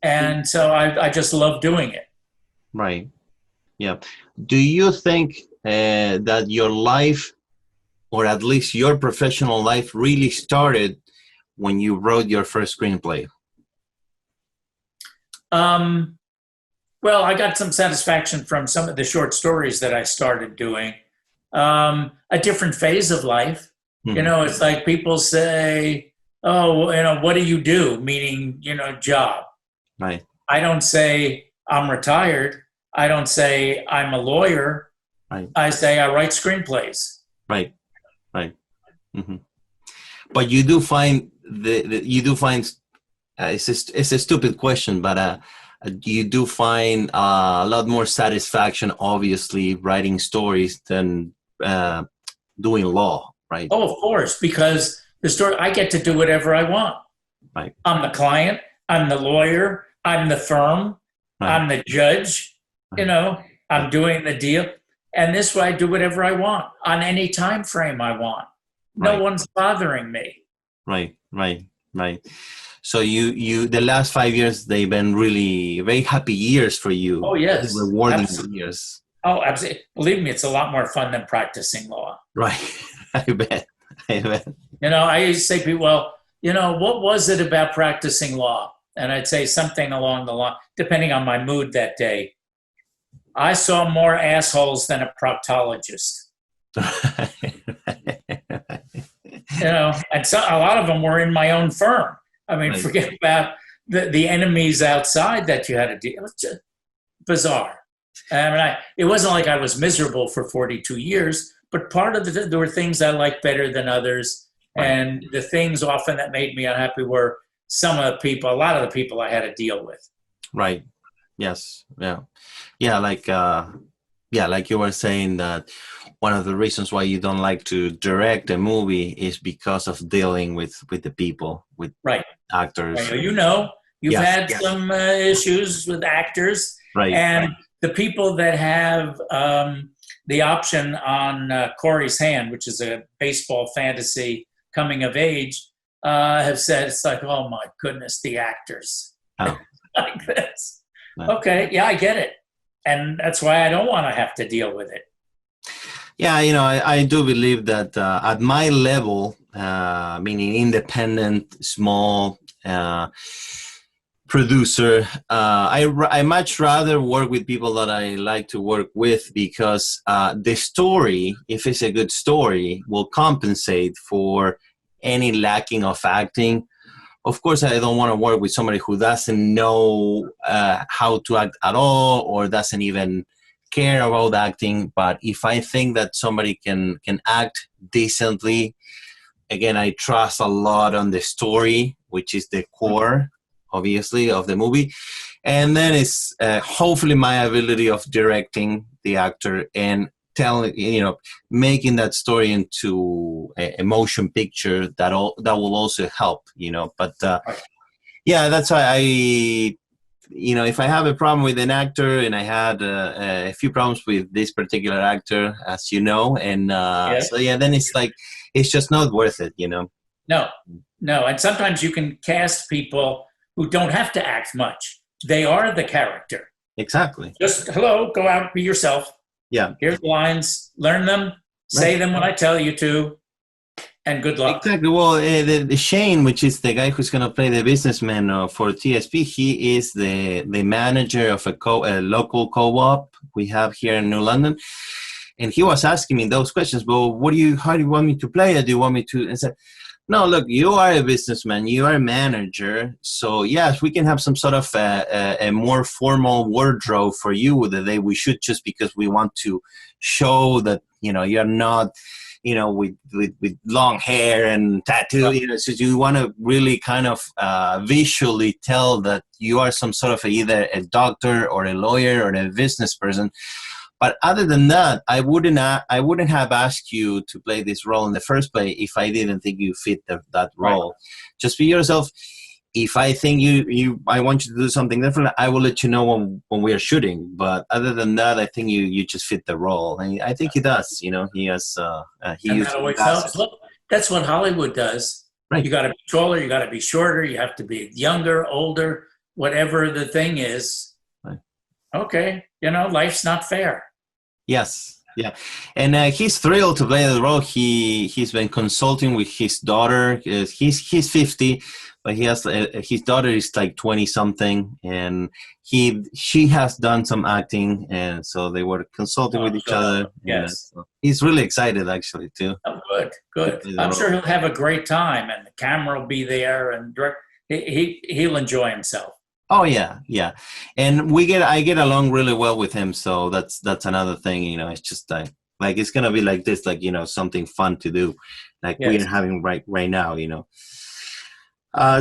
And so I just love doing it. Right. Yeah. Do you think that your life, or at least your professional life, really started when you wrote your first screenplay? Well, I got some satisfaction from some of the short stories that I started doing. A different phase of life. Mm-hmm. It's like people say, oh, what do you do? Meaning, job. Right. I don't say I'm retired. I don't say I'm a lawyer. Right. I say I write screenplays. Right. Mm-hmm. but you do find it's a stupid question, but you do find a lot more satisfaction, obviously, writing stories than doing law, right? Oh, of course, because the story, I get to do whatever I want. Right. I'm the client, I'm the lawyer, I'm the firm, Right. I'm the judge, Right. I'm doing the deal. And this way I do whatever I want on any time frame I want. No Right. one's bothering me. Right. So you the last 5 years, they've been really very happy years for you. Oh, yes. Rewarding Absolutely. years. Oh, absolutely. Believe me, it's a lot more fun than practicing law. Right. I bet. I used to say to people, well, what was it about practicing law? And I'd say something along the line, depending on my mood that day. I saw more assholes than a proctologist. And so a lot of them were in my own firm. I mean, Right. forget about the enemies outside that you had to deal. It was just bizarre. I mean, it wasn't like I was miserable for 42 years, but part of there were things I liked better than others. Right. And the things often that made me unhappy were a lot of the people I had to deal with. Right. Yes. Yeah. Like you were saying that one of the reasons why you don't like to direct a movie is because of dealing with the people, with Right. actors. Right. You've Yes, had yes. some issues with actors. Right. And right. the people that have the option on Corey's Hand, which is a baseball fantasy coming of age, have said, it's like, oh my goodness, the actors. Oh. Like this. Right. Okay, yeah, I get it. And that's why I don't want to have to deal with it. Yeah, I do believe that at my level, meaning independent, small producer, I much rather work with people that I like to work with, because the story, if it's a good story, will compensate for any lacking of acting. Of course, I don't want to work with somebody who doesn't know how to act at all, or doesn't even care about acting. But if I think that somebody can act decently, again, I trust a lot on the story, which is the core, obviously, of the movie. And then it's hopefully my ability of directing the actor and making that story into a motion picture that will also help, But yeah, that's why if I have a problem with an actor, and I had a few problems with this particular actor, as you know, and Yes. so yeah, then it's like, it's just not worth it, No. And sometimes you can cast people who don't have to act much. They are the character. Exactly. Just, hello, go out, be yourself. Yeah. Here's the lines, learn them, say them when I tell you to, and good luck. Exactly. Well, the Shane, which is the guy who's going to play the businessman for TSP, he is the manager of a local co-op we have here in New London. And he was asking me those questions. Well, how do you want me to play it? Do you want me to? And I said, no, look, you are a businessman, you are a manager. So yes, we can have some sort of a more formal wardrobe for you the day we shoot, just because we want to show that, you're not, with long hair and tattoo, so you want to really kind of visually tell that you are some sort of either a doctor or a lawyer or a business person. But other than that, I wouldn't have asked you to play this role in the first place if I didn't think you fit that role. Right. Just be yourself. If I think I want you to do something different, I will let you know when we are shooting. But other than that, I think you just fit the role, and I think he does. He has. And that always helps. Look, that's what Hollywood does. Right. You got to be taller. You got to be shorter. You have to be younger, older, whatever the thing is. Right. Okay, life's not fair. Yes. Yeah. And he's thrilled to play the role. He's been consulting with his daughter. He's 50, but he has his daughter is like 20 something, and she has done some acting, and so they were consulting with each other. Yes. So he's really excited actually too. Oh, good. I'm sure he'll have a great time, and the camera will be there, and he'll enjoy himself. Oh yeah. And I get along really well with him, so that's another thing. It's just Like it's gonna be like this, like, you know, something fun to do, like we're having right now, you know.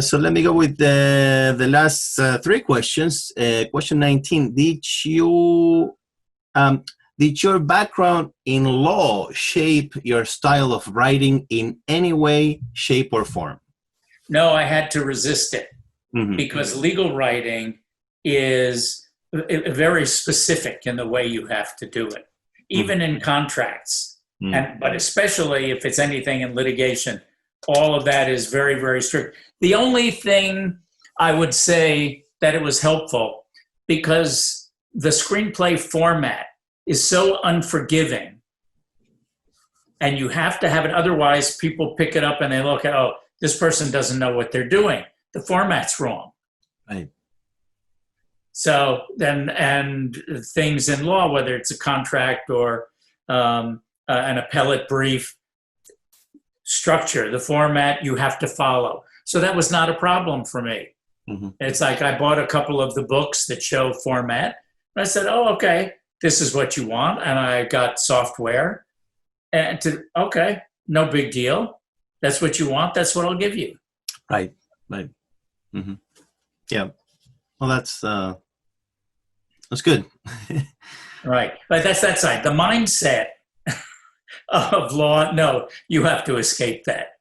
So let me go with the last three questions. Question 19: Did your background in law shape your style of writing in any way, shape, or form? No, I had to resist it because legal writing is very specific in the way you have to do it, even in contracts. But especially if it's anything in litigation, all of that is very, very strict. The only thing I would say that it was helpful, because the screenplay format is so unforgiving, and you have to have it, otherwise people pick it up and they look at, oh, this person doesn't know what they're doing. The format's wrong. Right. So then, and things in law, whether it's a contract or an appellate brief, structure, the format you have to follow. So that was not a problem for me. It's like I bought a couple of the books that show format. I said, oh, okay, this is what you want. And I got software. And okay, no big deal. That's what you want. That's what I'll give you. Right. Yeah. Well, that's good. Right. But that's that side. The mindset of law, no, you have to escape that.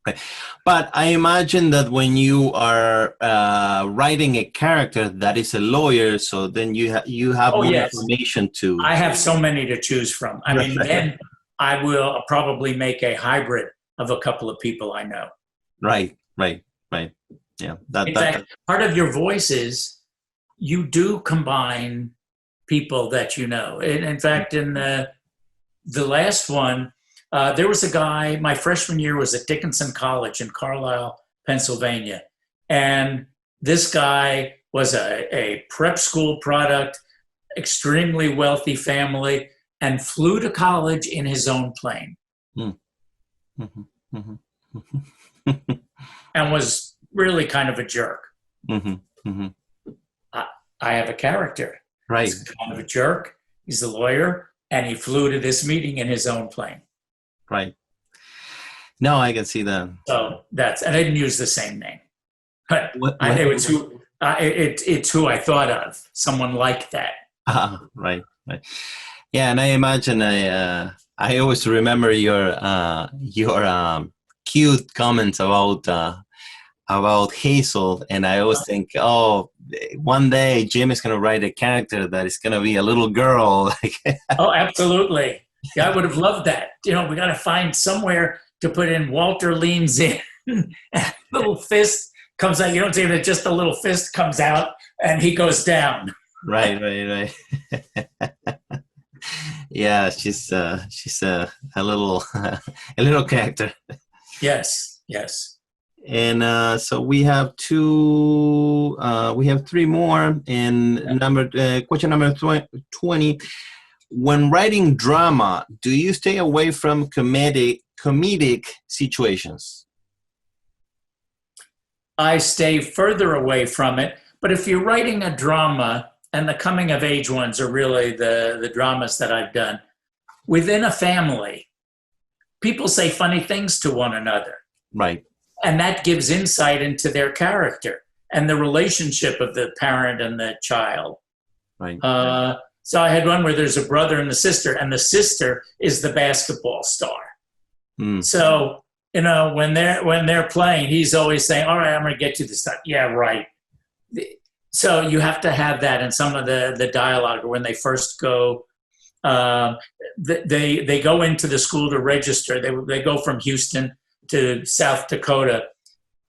Right. But I imagine that when you are writing a character that is a lawyer, so then you have more information to. I have so many to choose from. I mean, then I will probably make a hybrid of a couple of people I know. Right. Yeah. In fact, part of your voice is you do combine people that you know. In fact, in the last one, there was a guy, my freshman year was at Dickinson College in Carlisle, Pennsylvania. And this guy was a prep school product, extremely wealthy family, and flew to college in his own plane. And was really kind of a jerk. I have a character. Right. He's kind of a jerk. He's a lawyer. And he flew to this meeting in his own plane. Right. No, I can see that. So and I didn't use the same name. But it's who I thought of, someone like that. Right. Yeah, and I imagine I always remember your cute comments about Hazel, and I always think, oh, one day Jim is going to write a character that is going to be a little girl. Oh, absolutely. Yeah, I would have loved that. We got to find somewhere to put in Walter leans in, and little fist comes out. You don't see that, just a little fist comes out and he goes down. Right. Yeah, she's a little character. Yes. And so we have three more. And question number 20. When writing drama, do you stay away from comedic situations? I stay further away from it. But if you're writing a drama, and the coming of age ones are really the dramas that I've done, within a family, people say funny things to one another. Right. And that gives insight into their character and the relationship of the parent and the child. Right. So I had one where there's a brother and the sister is the basketball star. So, when they're playing, he's always saying, all right, I'm going to get you this time. Yeah, right. So you have to have that in some of the dialogue. When they first go, they go into the school to register. They go from Houston to South Dakota,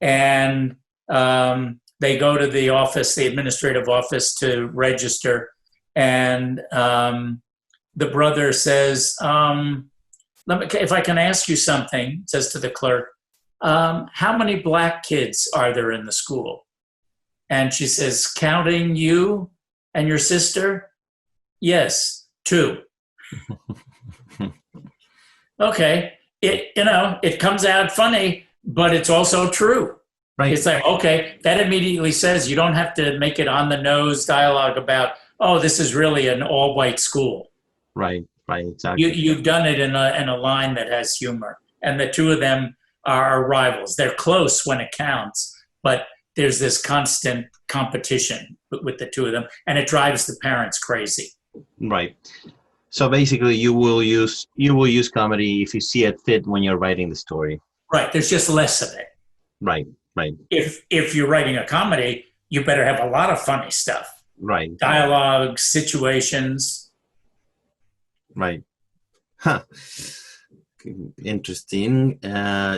and they go to the office, the administrative office, to register. And the brother says, if I can ask you something, says to the clerk, how many black kids are there in the school? And she says, counting you and your sister? Yes, 2. Okay. It comes out funny, but it's also true. Right. It's like, okay, that immediately says you don't have to make it on the nose dialogue about, oh, this is really an all-white school. Right. Right, exactly. You've done it in a line that has humor, and the two of them are rivals. They're close when it counts, but there's this constant competition with the two of them, and it drives the parents crazy. Right. So basically, you will use comedy if you see it fit when you're writing the story. Right. There's just less of it. Right. Right. If you're writing a comedy, you better have a lot of funny stuff. Right. Dialogue, situations. Right. Huh. Interesting.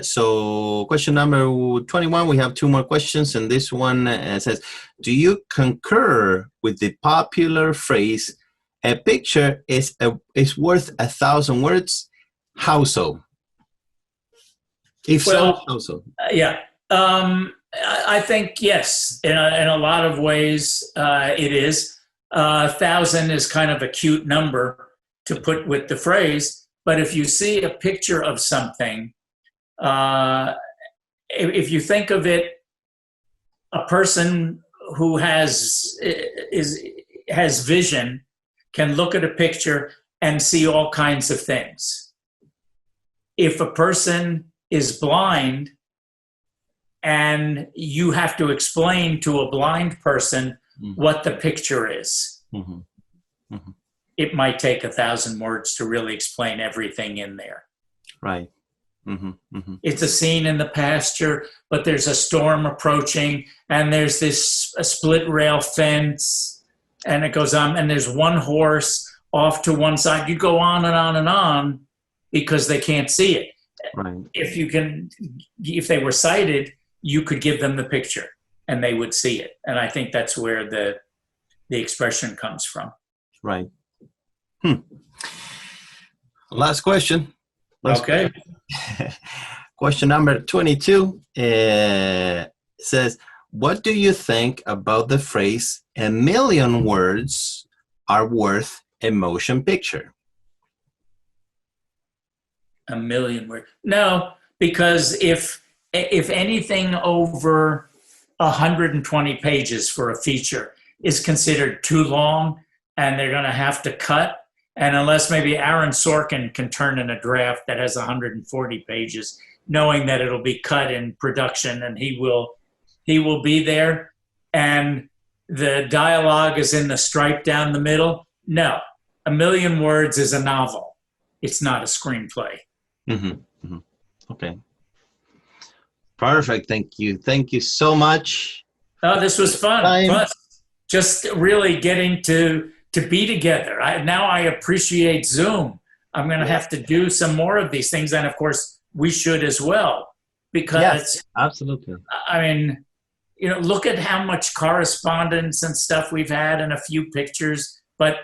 So question number 21, we have two more questions, and this one says, do you concur with the popular phrase, a picture is worth 1,000 words? How so? If so, how so? Yeah. I think, yes, in a lot of ways it is. 1,000 is kind of a cute number to put with the phrase. But if you see a picture of something, if you think of it, a person who has vision can look at a picture and see all kinds of things. If a person is blind and you have to explain to a blind person what the picture is, it might take 1,000 words to really explain everything in there. Right. It's a scene in the pasture, but there's a storm approaching, and there's a split rail fence, and it goes on, and there's one horse off to one side. You go on and on and on because they can't see it. Right. If they were sighted, you could give them the picture and they would see it. And I think that's where the expression comes from. Right. Last question. Okay. Question number 22 says, what do you think about the phrase, a million words are worth a motion picture? A million words. No, because if anything over 120 pages for a feature is considered too long and they're going to have to cut, and unless maybe Aaron Sorkin can turn in a draft that has 140 pages, knowing that it'll be cut in production and he will be there, and the dialogue is in the stripe down the middle. No, a million words is a novel. It's not a screenplay. Okay. Perfect. Thank you. Thank you so much. Oh, this was fun. Plus, just really getting to be together. Now I appreciate Zoom. I'm going to have to do some more of these things. And of course, we should as well. Because, yes, absolutely. I mean, look at how much correspondence and stuff we've had and a few pictures. But,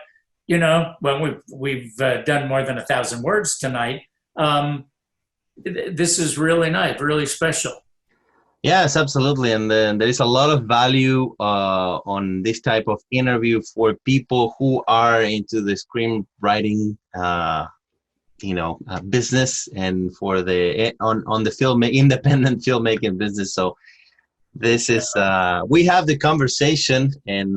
well, we've done more than 1,000 words tonight. This is really nice, really special. Yes, absolutely. And then there is a lot of value on this type of interview for people who are into the screenwriting, business, and for the on the independent filmmaking business. So this is we have the conversation, and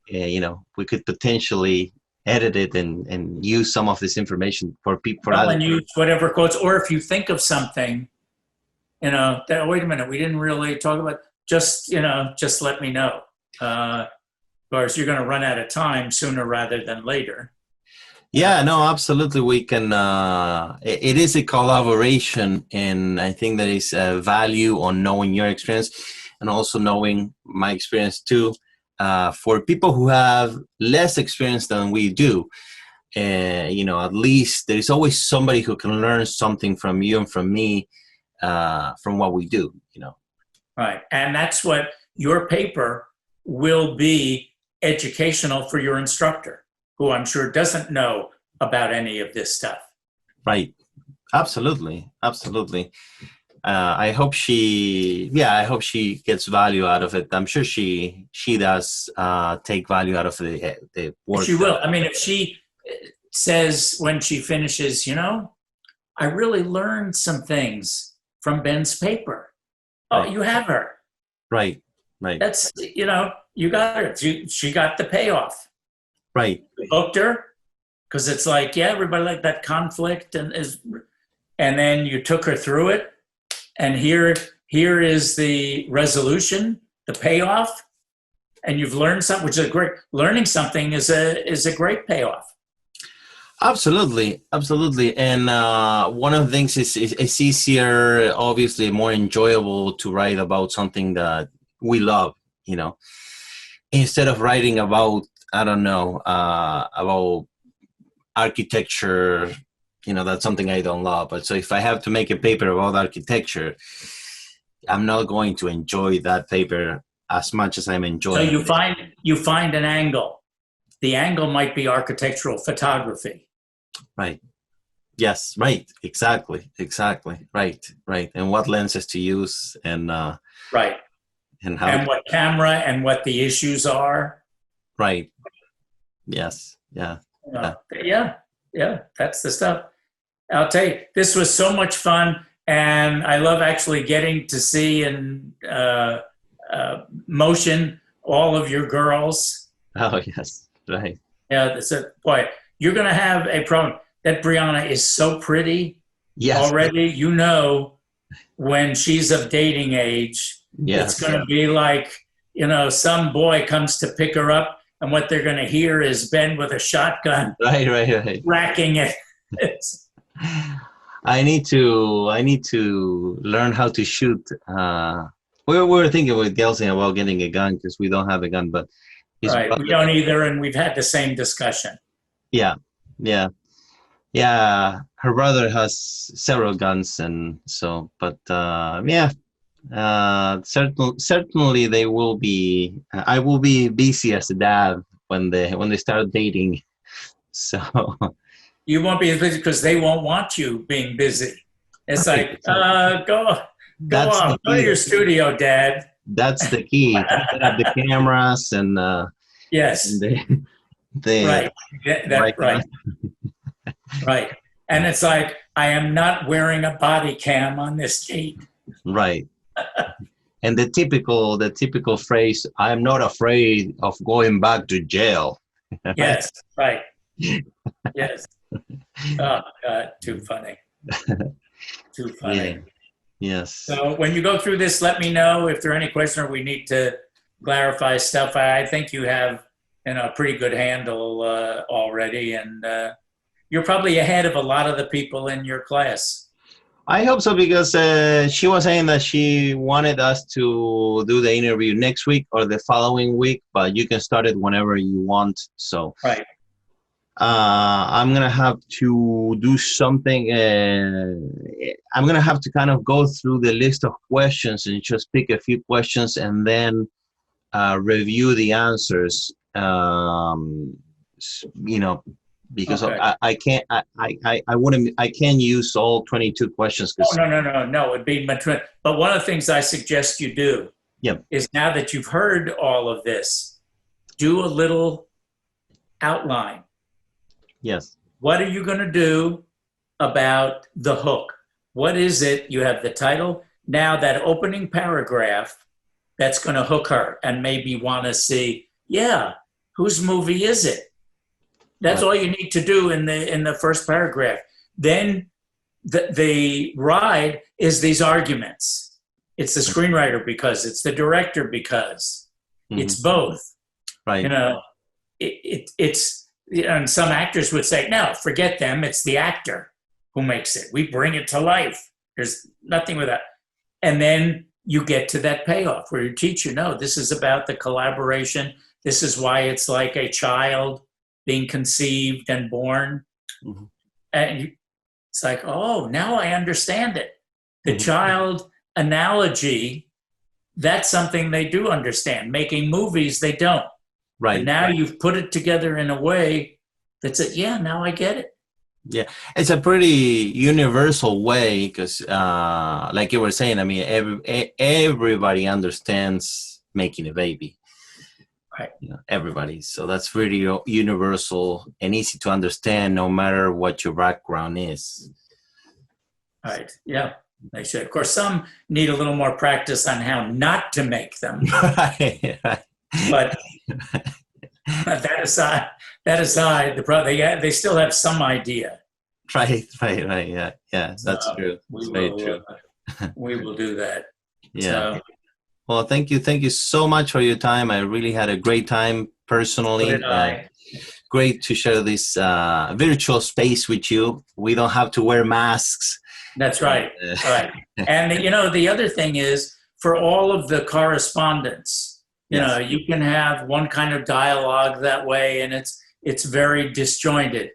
we could potentially edit it and use some of this information for people. And use whatever quotes, or if you think of something. That, wait a minute, we didn't really talk about, just let me know. Of course, you're going to run out of time sooner rather than later. Yeah, no, absolutely. We can, it is a collaboration, and I think there is a value on knowing your experience and also knowing my experience too. For people who have less experience than we do, at least there's always somebody who can learn something from you and from me. From what we do, Right. And that's what your paper will be, educational for your instructor, who I'm sure doesn't know about any of this stuff. Right. Absolutely. Absolutely. I hope she gets value out of it. I'm sure she does take value out of the work. She will. I mean, if she says when she finishes, I really learned some things from Ben's paper. Oh, right. You have her. Right, right. That's, you got her. She got the payoff. Right. You booked her. because it's like, yeah, everybody like that conflict and then you took her through it, and here is the resolution, the payoff, and you've learned something, which is great. Learning something is a great payoff. Absolutely. And one of the things is it's easier, obviously more enjoyable to write about something that we love, instead of writing about, I don't know, about architecture, that's something I don't love. But so if I have to make a paper about architecture, I'm not going to enjoy that paper as much as I'm enjoying. So you find an angle. The angle might be architectural photography. Right. Yes. Right. Exactly. Right. And what lenses to use, and right. And how, and what camera, and what the issues are. Right. Yes. Yeah. Yeah. That's the stuff. I'll tell you, this was so much fun, and I love actually getting to see in motion all of your girls. Oh yes. Right. Yeah. Boy, you're going to have a problem. That Brianna is so pretty. Yes. Already, when she's of dating age, it's going to be like, some boy comes to pick her up, and what they're going to hear is Ben with a shotgun. Right. Racking it. I need to learn how to shoot. We were thinking with Gelsey about getting a gun because we don't have a gun, but right, we don't either, and we've had the same discussion. Yeah. Her brother has several guns, and so, but certainly they will be. I will be busy as a dad when they start dating. So you won't be as busy because they won't want you being busy. It's like, go off, go to your studio, Dad. That's the key. Have the cameras and yes, and they right. Right. Right. And it's like, I am not wearing a body cam on this date. Right. And the typical phrase, I'm not afraid of going back to jail. Yes. Right. Yes. Oh God, too funny. Too funny. Yeah. Yes. So when you go through this, let me know if there are any questions or we need to clarify stuff. I think you have a pretty good handle already, and you're probably ahead of a lot of the people in your class. I hope so, because she was saying that she wanted us to do the interview next week or the following week, but you can start it whenever you want. So right. I'm going to have to do something. I'm going to have to kind of go through the list of questions and just pick a few questions and then review the answers, because okay. I can't use all 22 questions. No, it'd be much. But one of the things I suggest you do is, now that you've heard all of this, do a little outline. Yes. What are you going to do about the hook? What is it? You have the title. Now that opening paragraph, that's going to hook her and maybe want to see, whose movie is it? That's all you need to do in the first paragraph. Then the ride is these arguments. It's the screenwriter because, it's the director because, it's both. Right. It's and some actors would say, no, forget them. It's the actor who makes it. We bring it to life. There's nothing with that. And then you get to that payoff where you teach, this is about the collaboration. This is why it's like a child being conceived and born. Mm-hmm. And it's like, oh, now I understand it. The child analogy, that's something they do understand. Making movies, they don't. Right. And now you've put it together in a way that's now I get it. Yeah, it's a pretty universal way because, like you were saying, I mean, everybody understands making a baby. Right. Everybody. So that's really universal and easy to understand no matter what your background is. Right. Yeah. They should. Of course, some need a little more practice on how not to make them. Right. But that that aside, they still have some idea. Right. Yeah, that's true. That's very true. We will do that. Yeah. So, Well, thank you so much for your time. I really had a great time personally. so did I. Great to share this virtual space with you. We don't have to wear masks. That's right. Right. And the other thing is, for all of the correspondence, you can have one kind of dialogue that way, and it's very disjointed.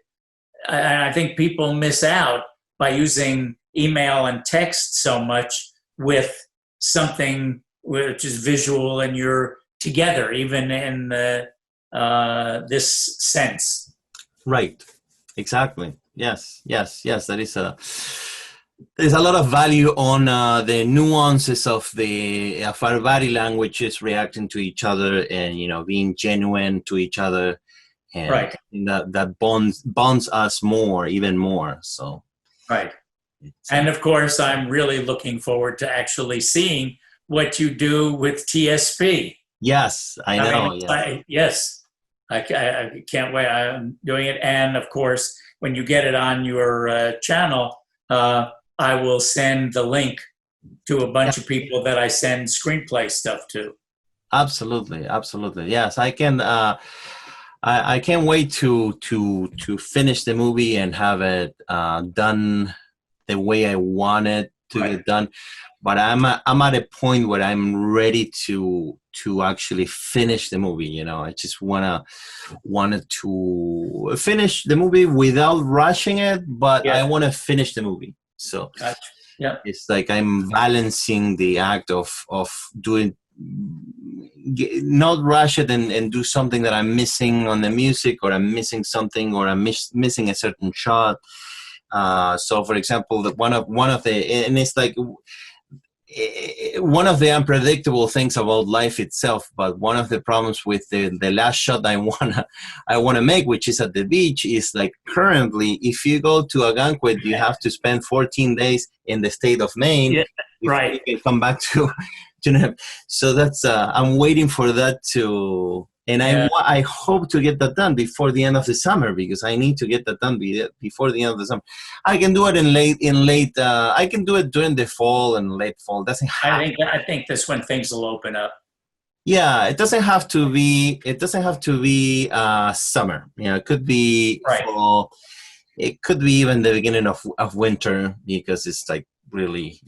And I think people miss out by using email and text so much with something which is visual and you're together, even in this sense. Right. Exactly. Yes. There's a lot of value on the nuances of our body languages reacting to each other and, being genuine to each other. And right. that bonds us even more. So. Right. And of course, I'm really looking forward to actually seeing what you do with TSP. Yes, I know. Yes. I can't wait. I'm doing it. And of course, when you get it on your channel, I will send the link to a bunch of people that I send screenplay stuff to. Absolutely. Yes, I can. I can't wait to finish the movie and have it done the way I want it to get done. But I'm at a point where I'm ready to actually finish the movie. I just wanted to finish the movie without rushing it, but I want to finish the movie. So it's like I'm balancing the act of doing, not rush it and do something that I'm missing on the music, or I'm missing something, or I'm missing a certain shot. So, for example, one of the, and it's like one of the unpredictable things about life itself, but one of the problems with the last shot I wanna make, which is at the beach, is like currently, if you go to a banquet, you have to spend 14 days in the state of Maine before you can come back to so that's I'm waiting for that to. And I hope to get that done before the end of the summer, because I need to get that done before the end of the summer. I can do it in late. I can do it during the fall and late fall. I think that's when things will open up. Yeah, it doesn't have to be. Summer. It could be fall. It could be even the beginning of winter, because it's like really,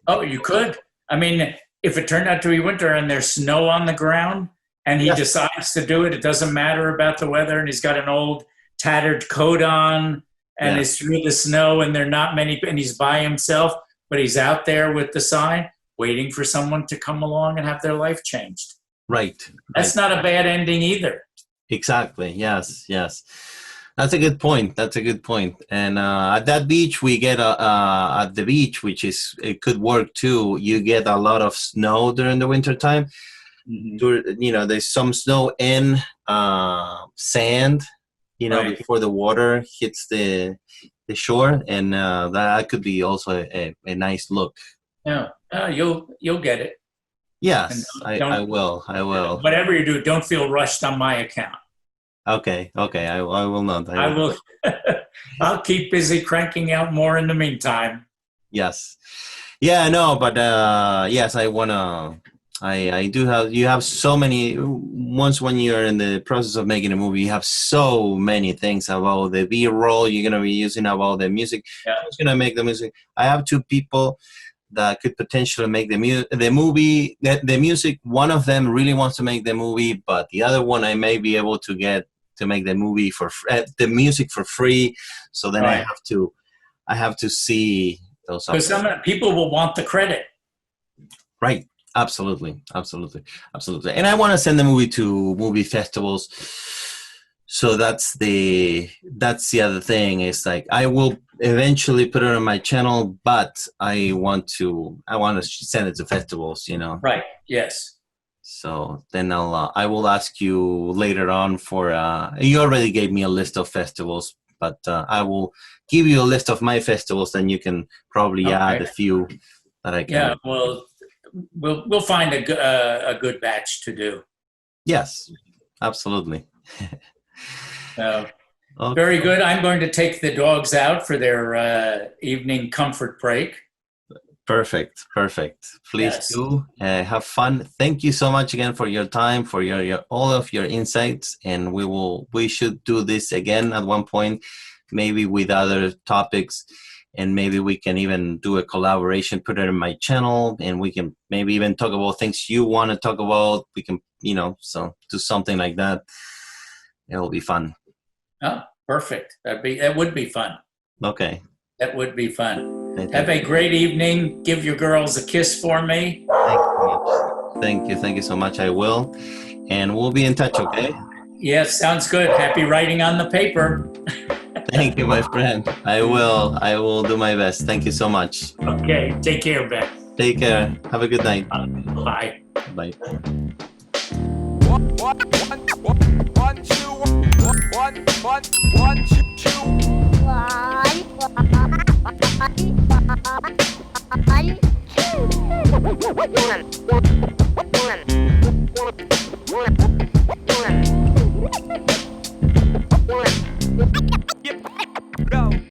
Oh, you could. I mean, if it turned out to be winter and there's snow on the ground, and he decides to do it, it doesn't matter about the weather, and he's got an old tattered coat on, and it's through the snow, and there are not many, and he's by himself, but he's out there with the sign, waiting for someone to come along and have their life changed. Right. That's not a bad ending either. Exactly. Yes. That's a good point. And at that beach, we get at the beach, it could work too. You get a lot of snow during the winter time. Mm-hmm. There's some snow and sand, before the water hits the shore, and that could be also a nice look. Yeah, you'll get it. Yes, I will. Whatever you do, don't feel rushed on my account. Okay, I will not. I will. I'll keep busy cranking out more in the meantime. Yes. Yeah, no, but yes, I wanna. I do have. You have so many. Once when you're in the process of making a movie, you have so many things about the B-roll you're gonna be using, about the music. Who's gonna make the music? I have two people that could potentially make the movie. The music. One of them really wants to make the movie, but the other one I may be able to get to make the movie the music for free. So then I have to see those. Because some people will want the credit. Right. Absolutely. And I want to send the movie to movie festivals. So that's the other thing. It's like I will eventually put it on my channel, but I want to send it to festivals, Right. Yes. So then I will ask you later on for you already gave me a list of festivals, but I will give you a list of my festivals, then you can probably add a few that I can. Yeah, well, we'll find a good batch to do. Yes, absolutely. So, Okay. very good. I'm going to take the dogs out for their evening comfort break. Perfect. Please Yes. do have fun. Thank you so much again for your time, for your all of your insights, and we should do this again at one point, maybe with other topics, and maybe we can even do a collaboration, put it in my channel, and we can maybe even talk about things you want to talk about. We can, so do something like that. It'll be fun. Oh, perfect. That would be fun. Okay. That would be fun. Thank Have a great evening. Give your girls a kiss for me. Thank you so much. I will, and we'll be in touch. Okay. Yes, sounds good. Happy writing on the paper. Thank you, my friend. I will do my best. Thank you so much. Okay, take care, Ben. Take care. Have a good night. Bye. Bye. One, two.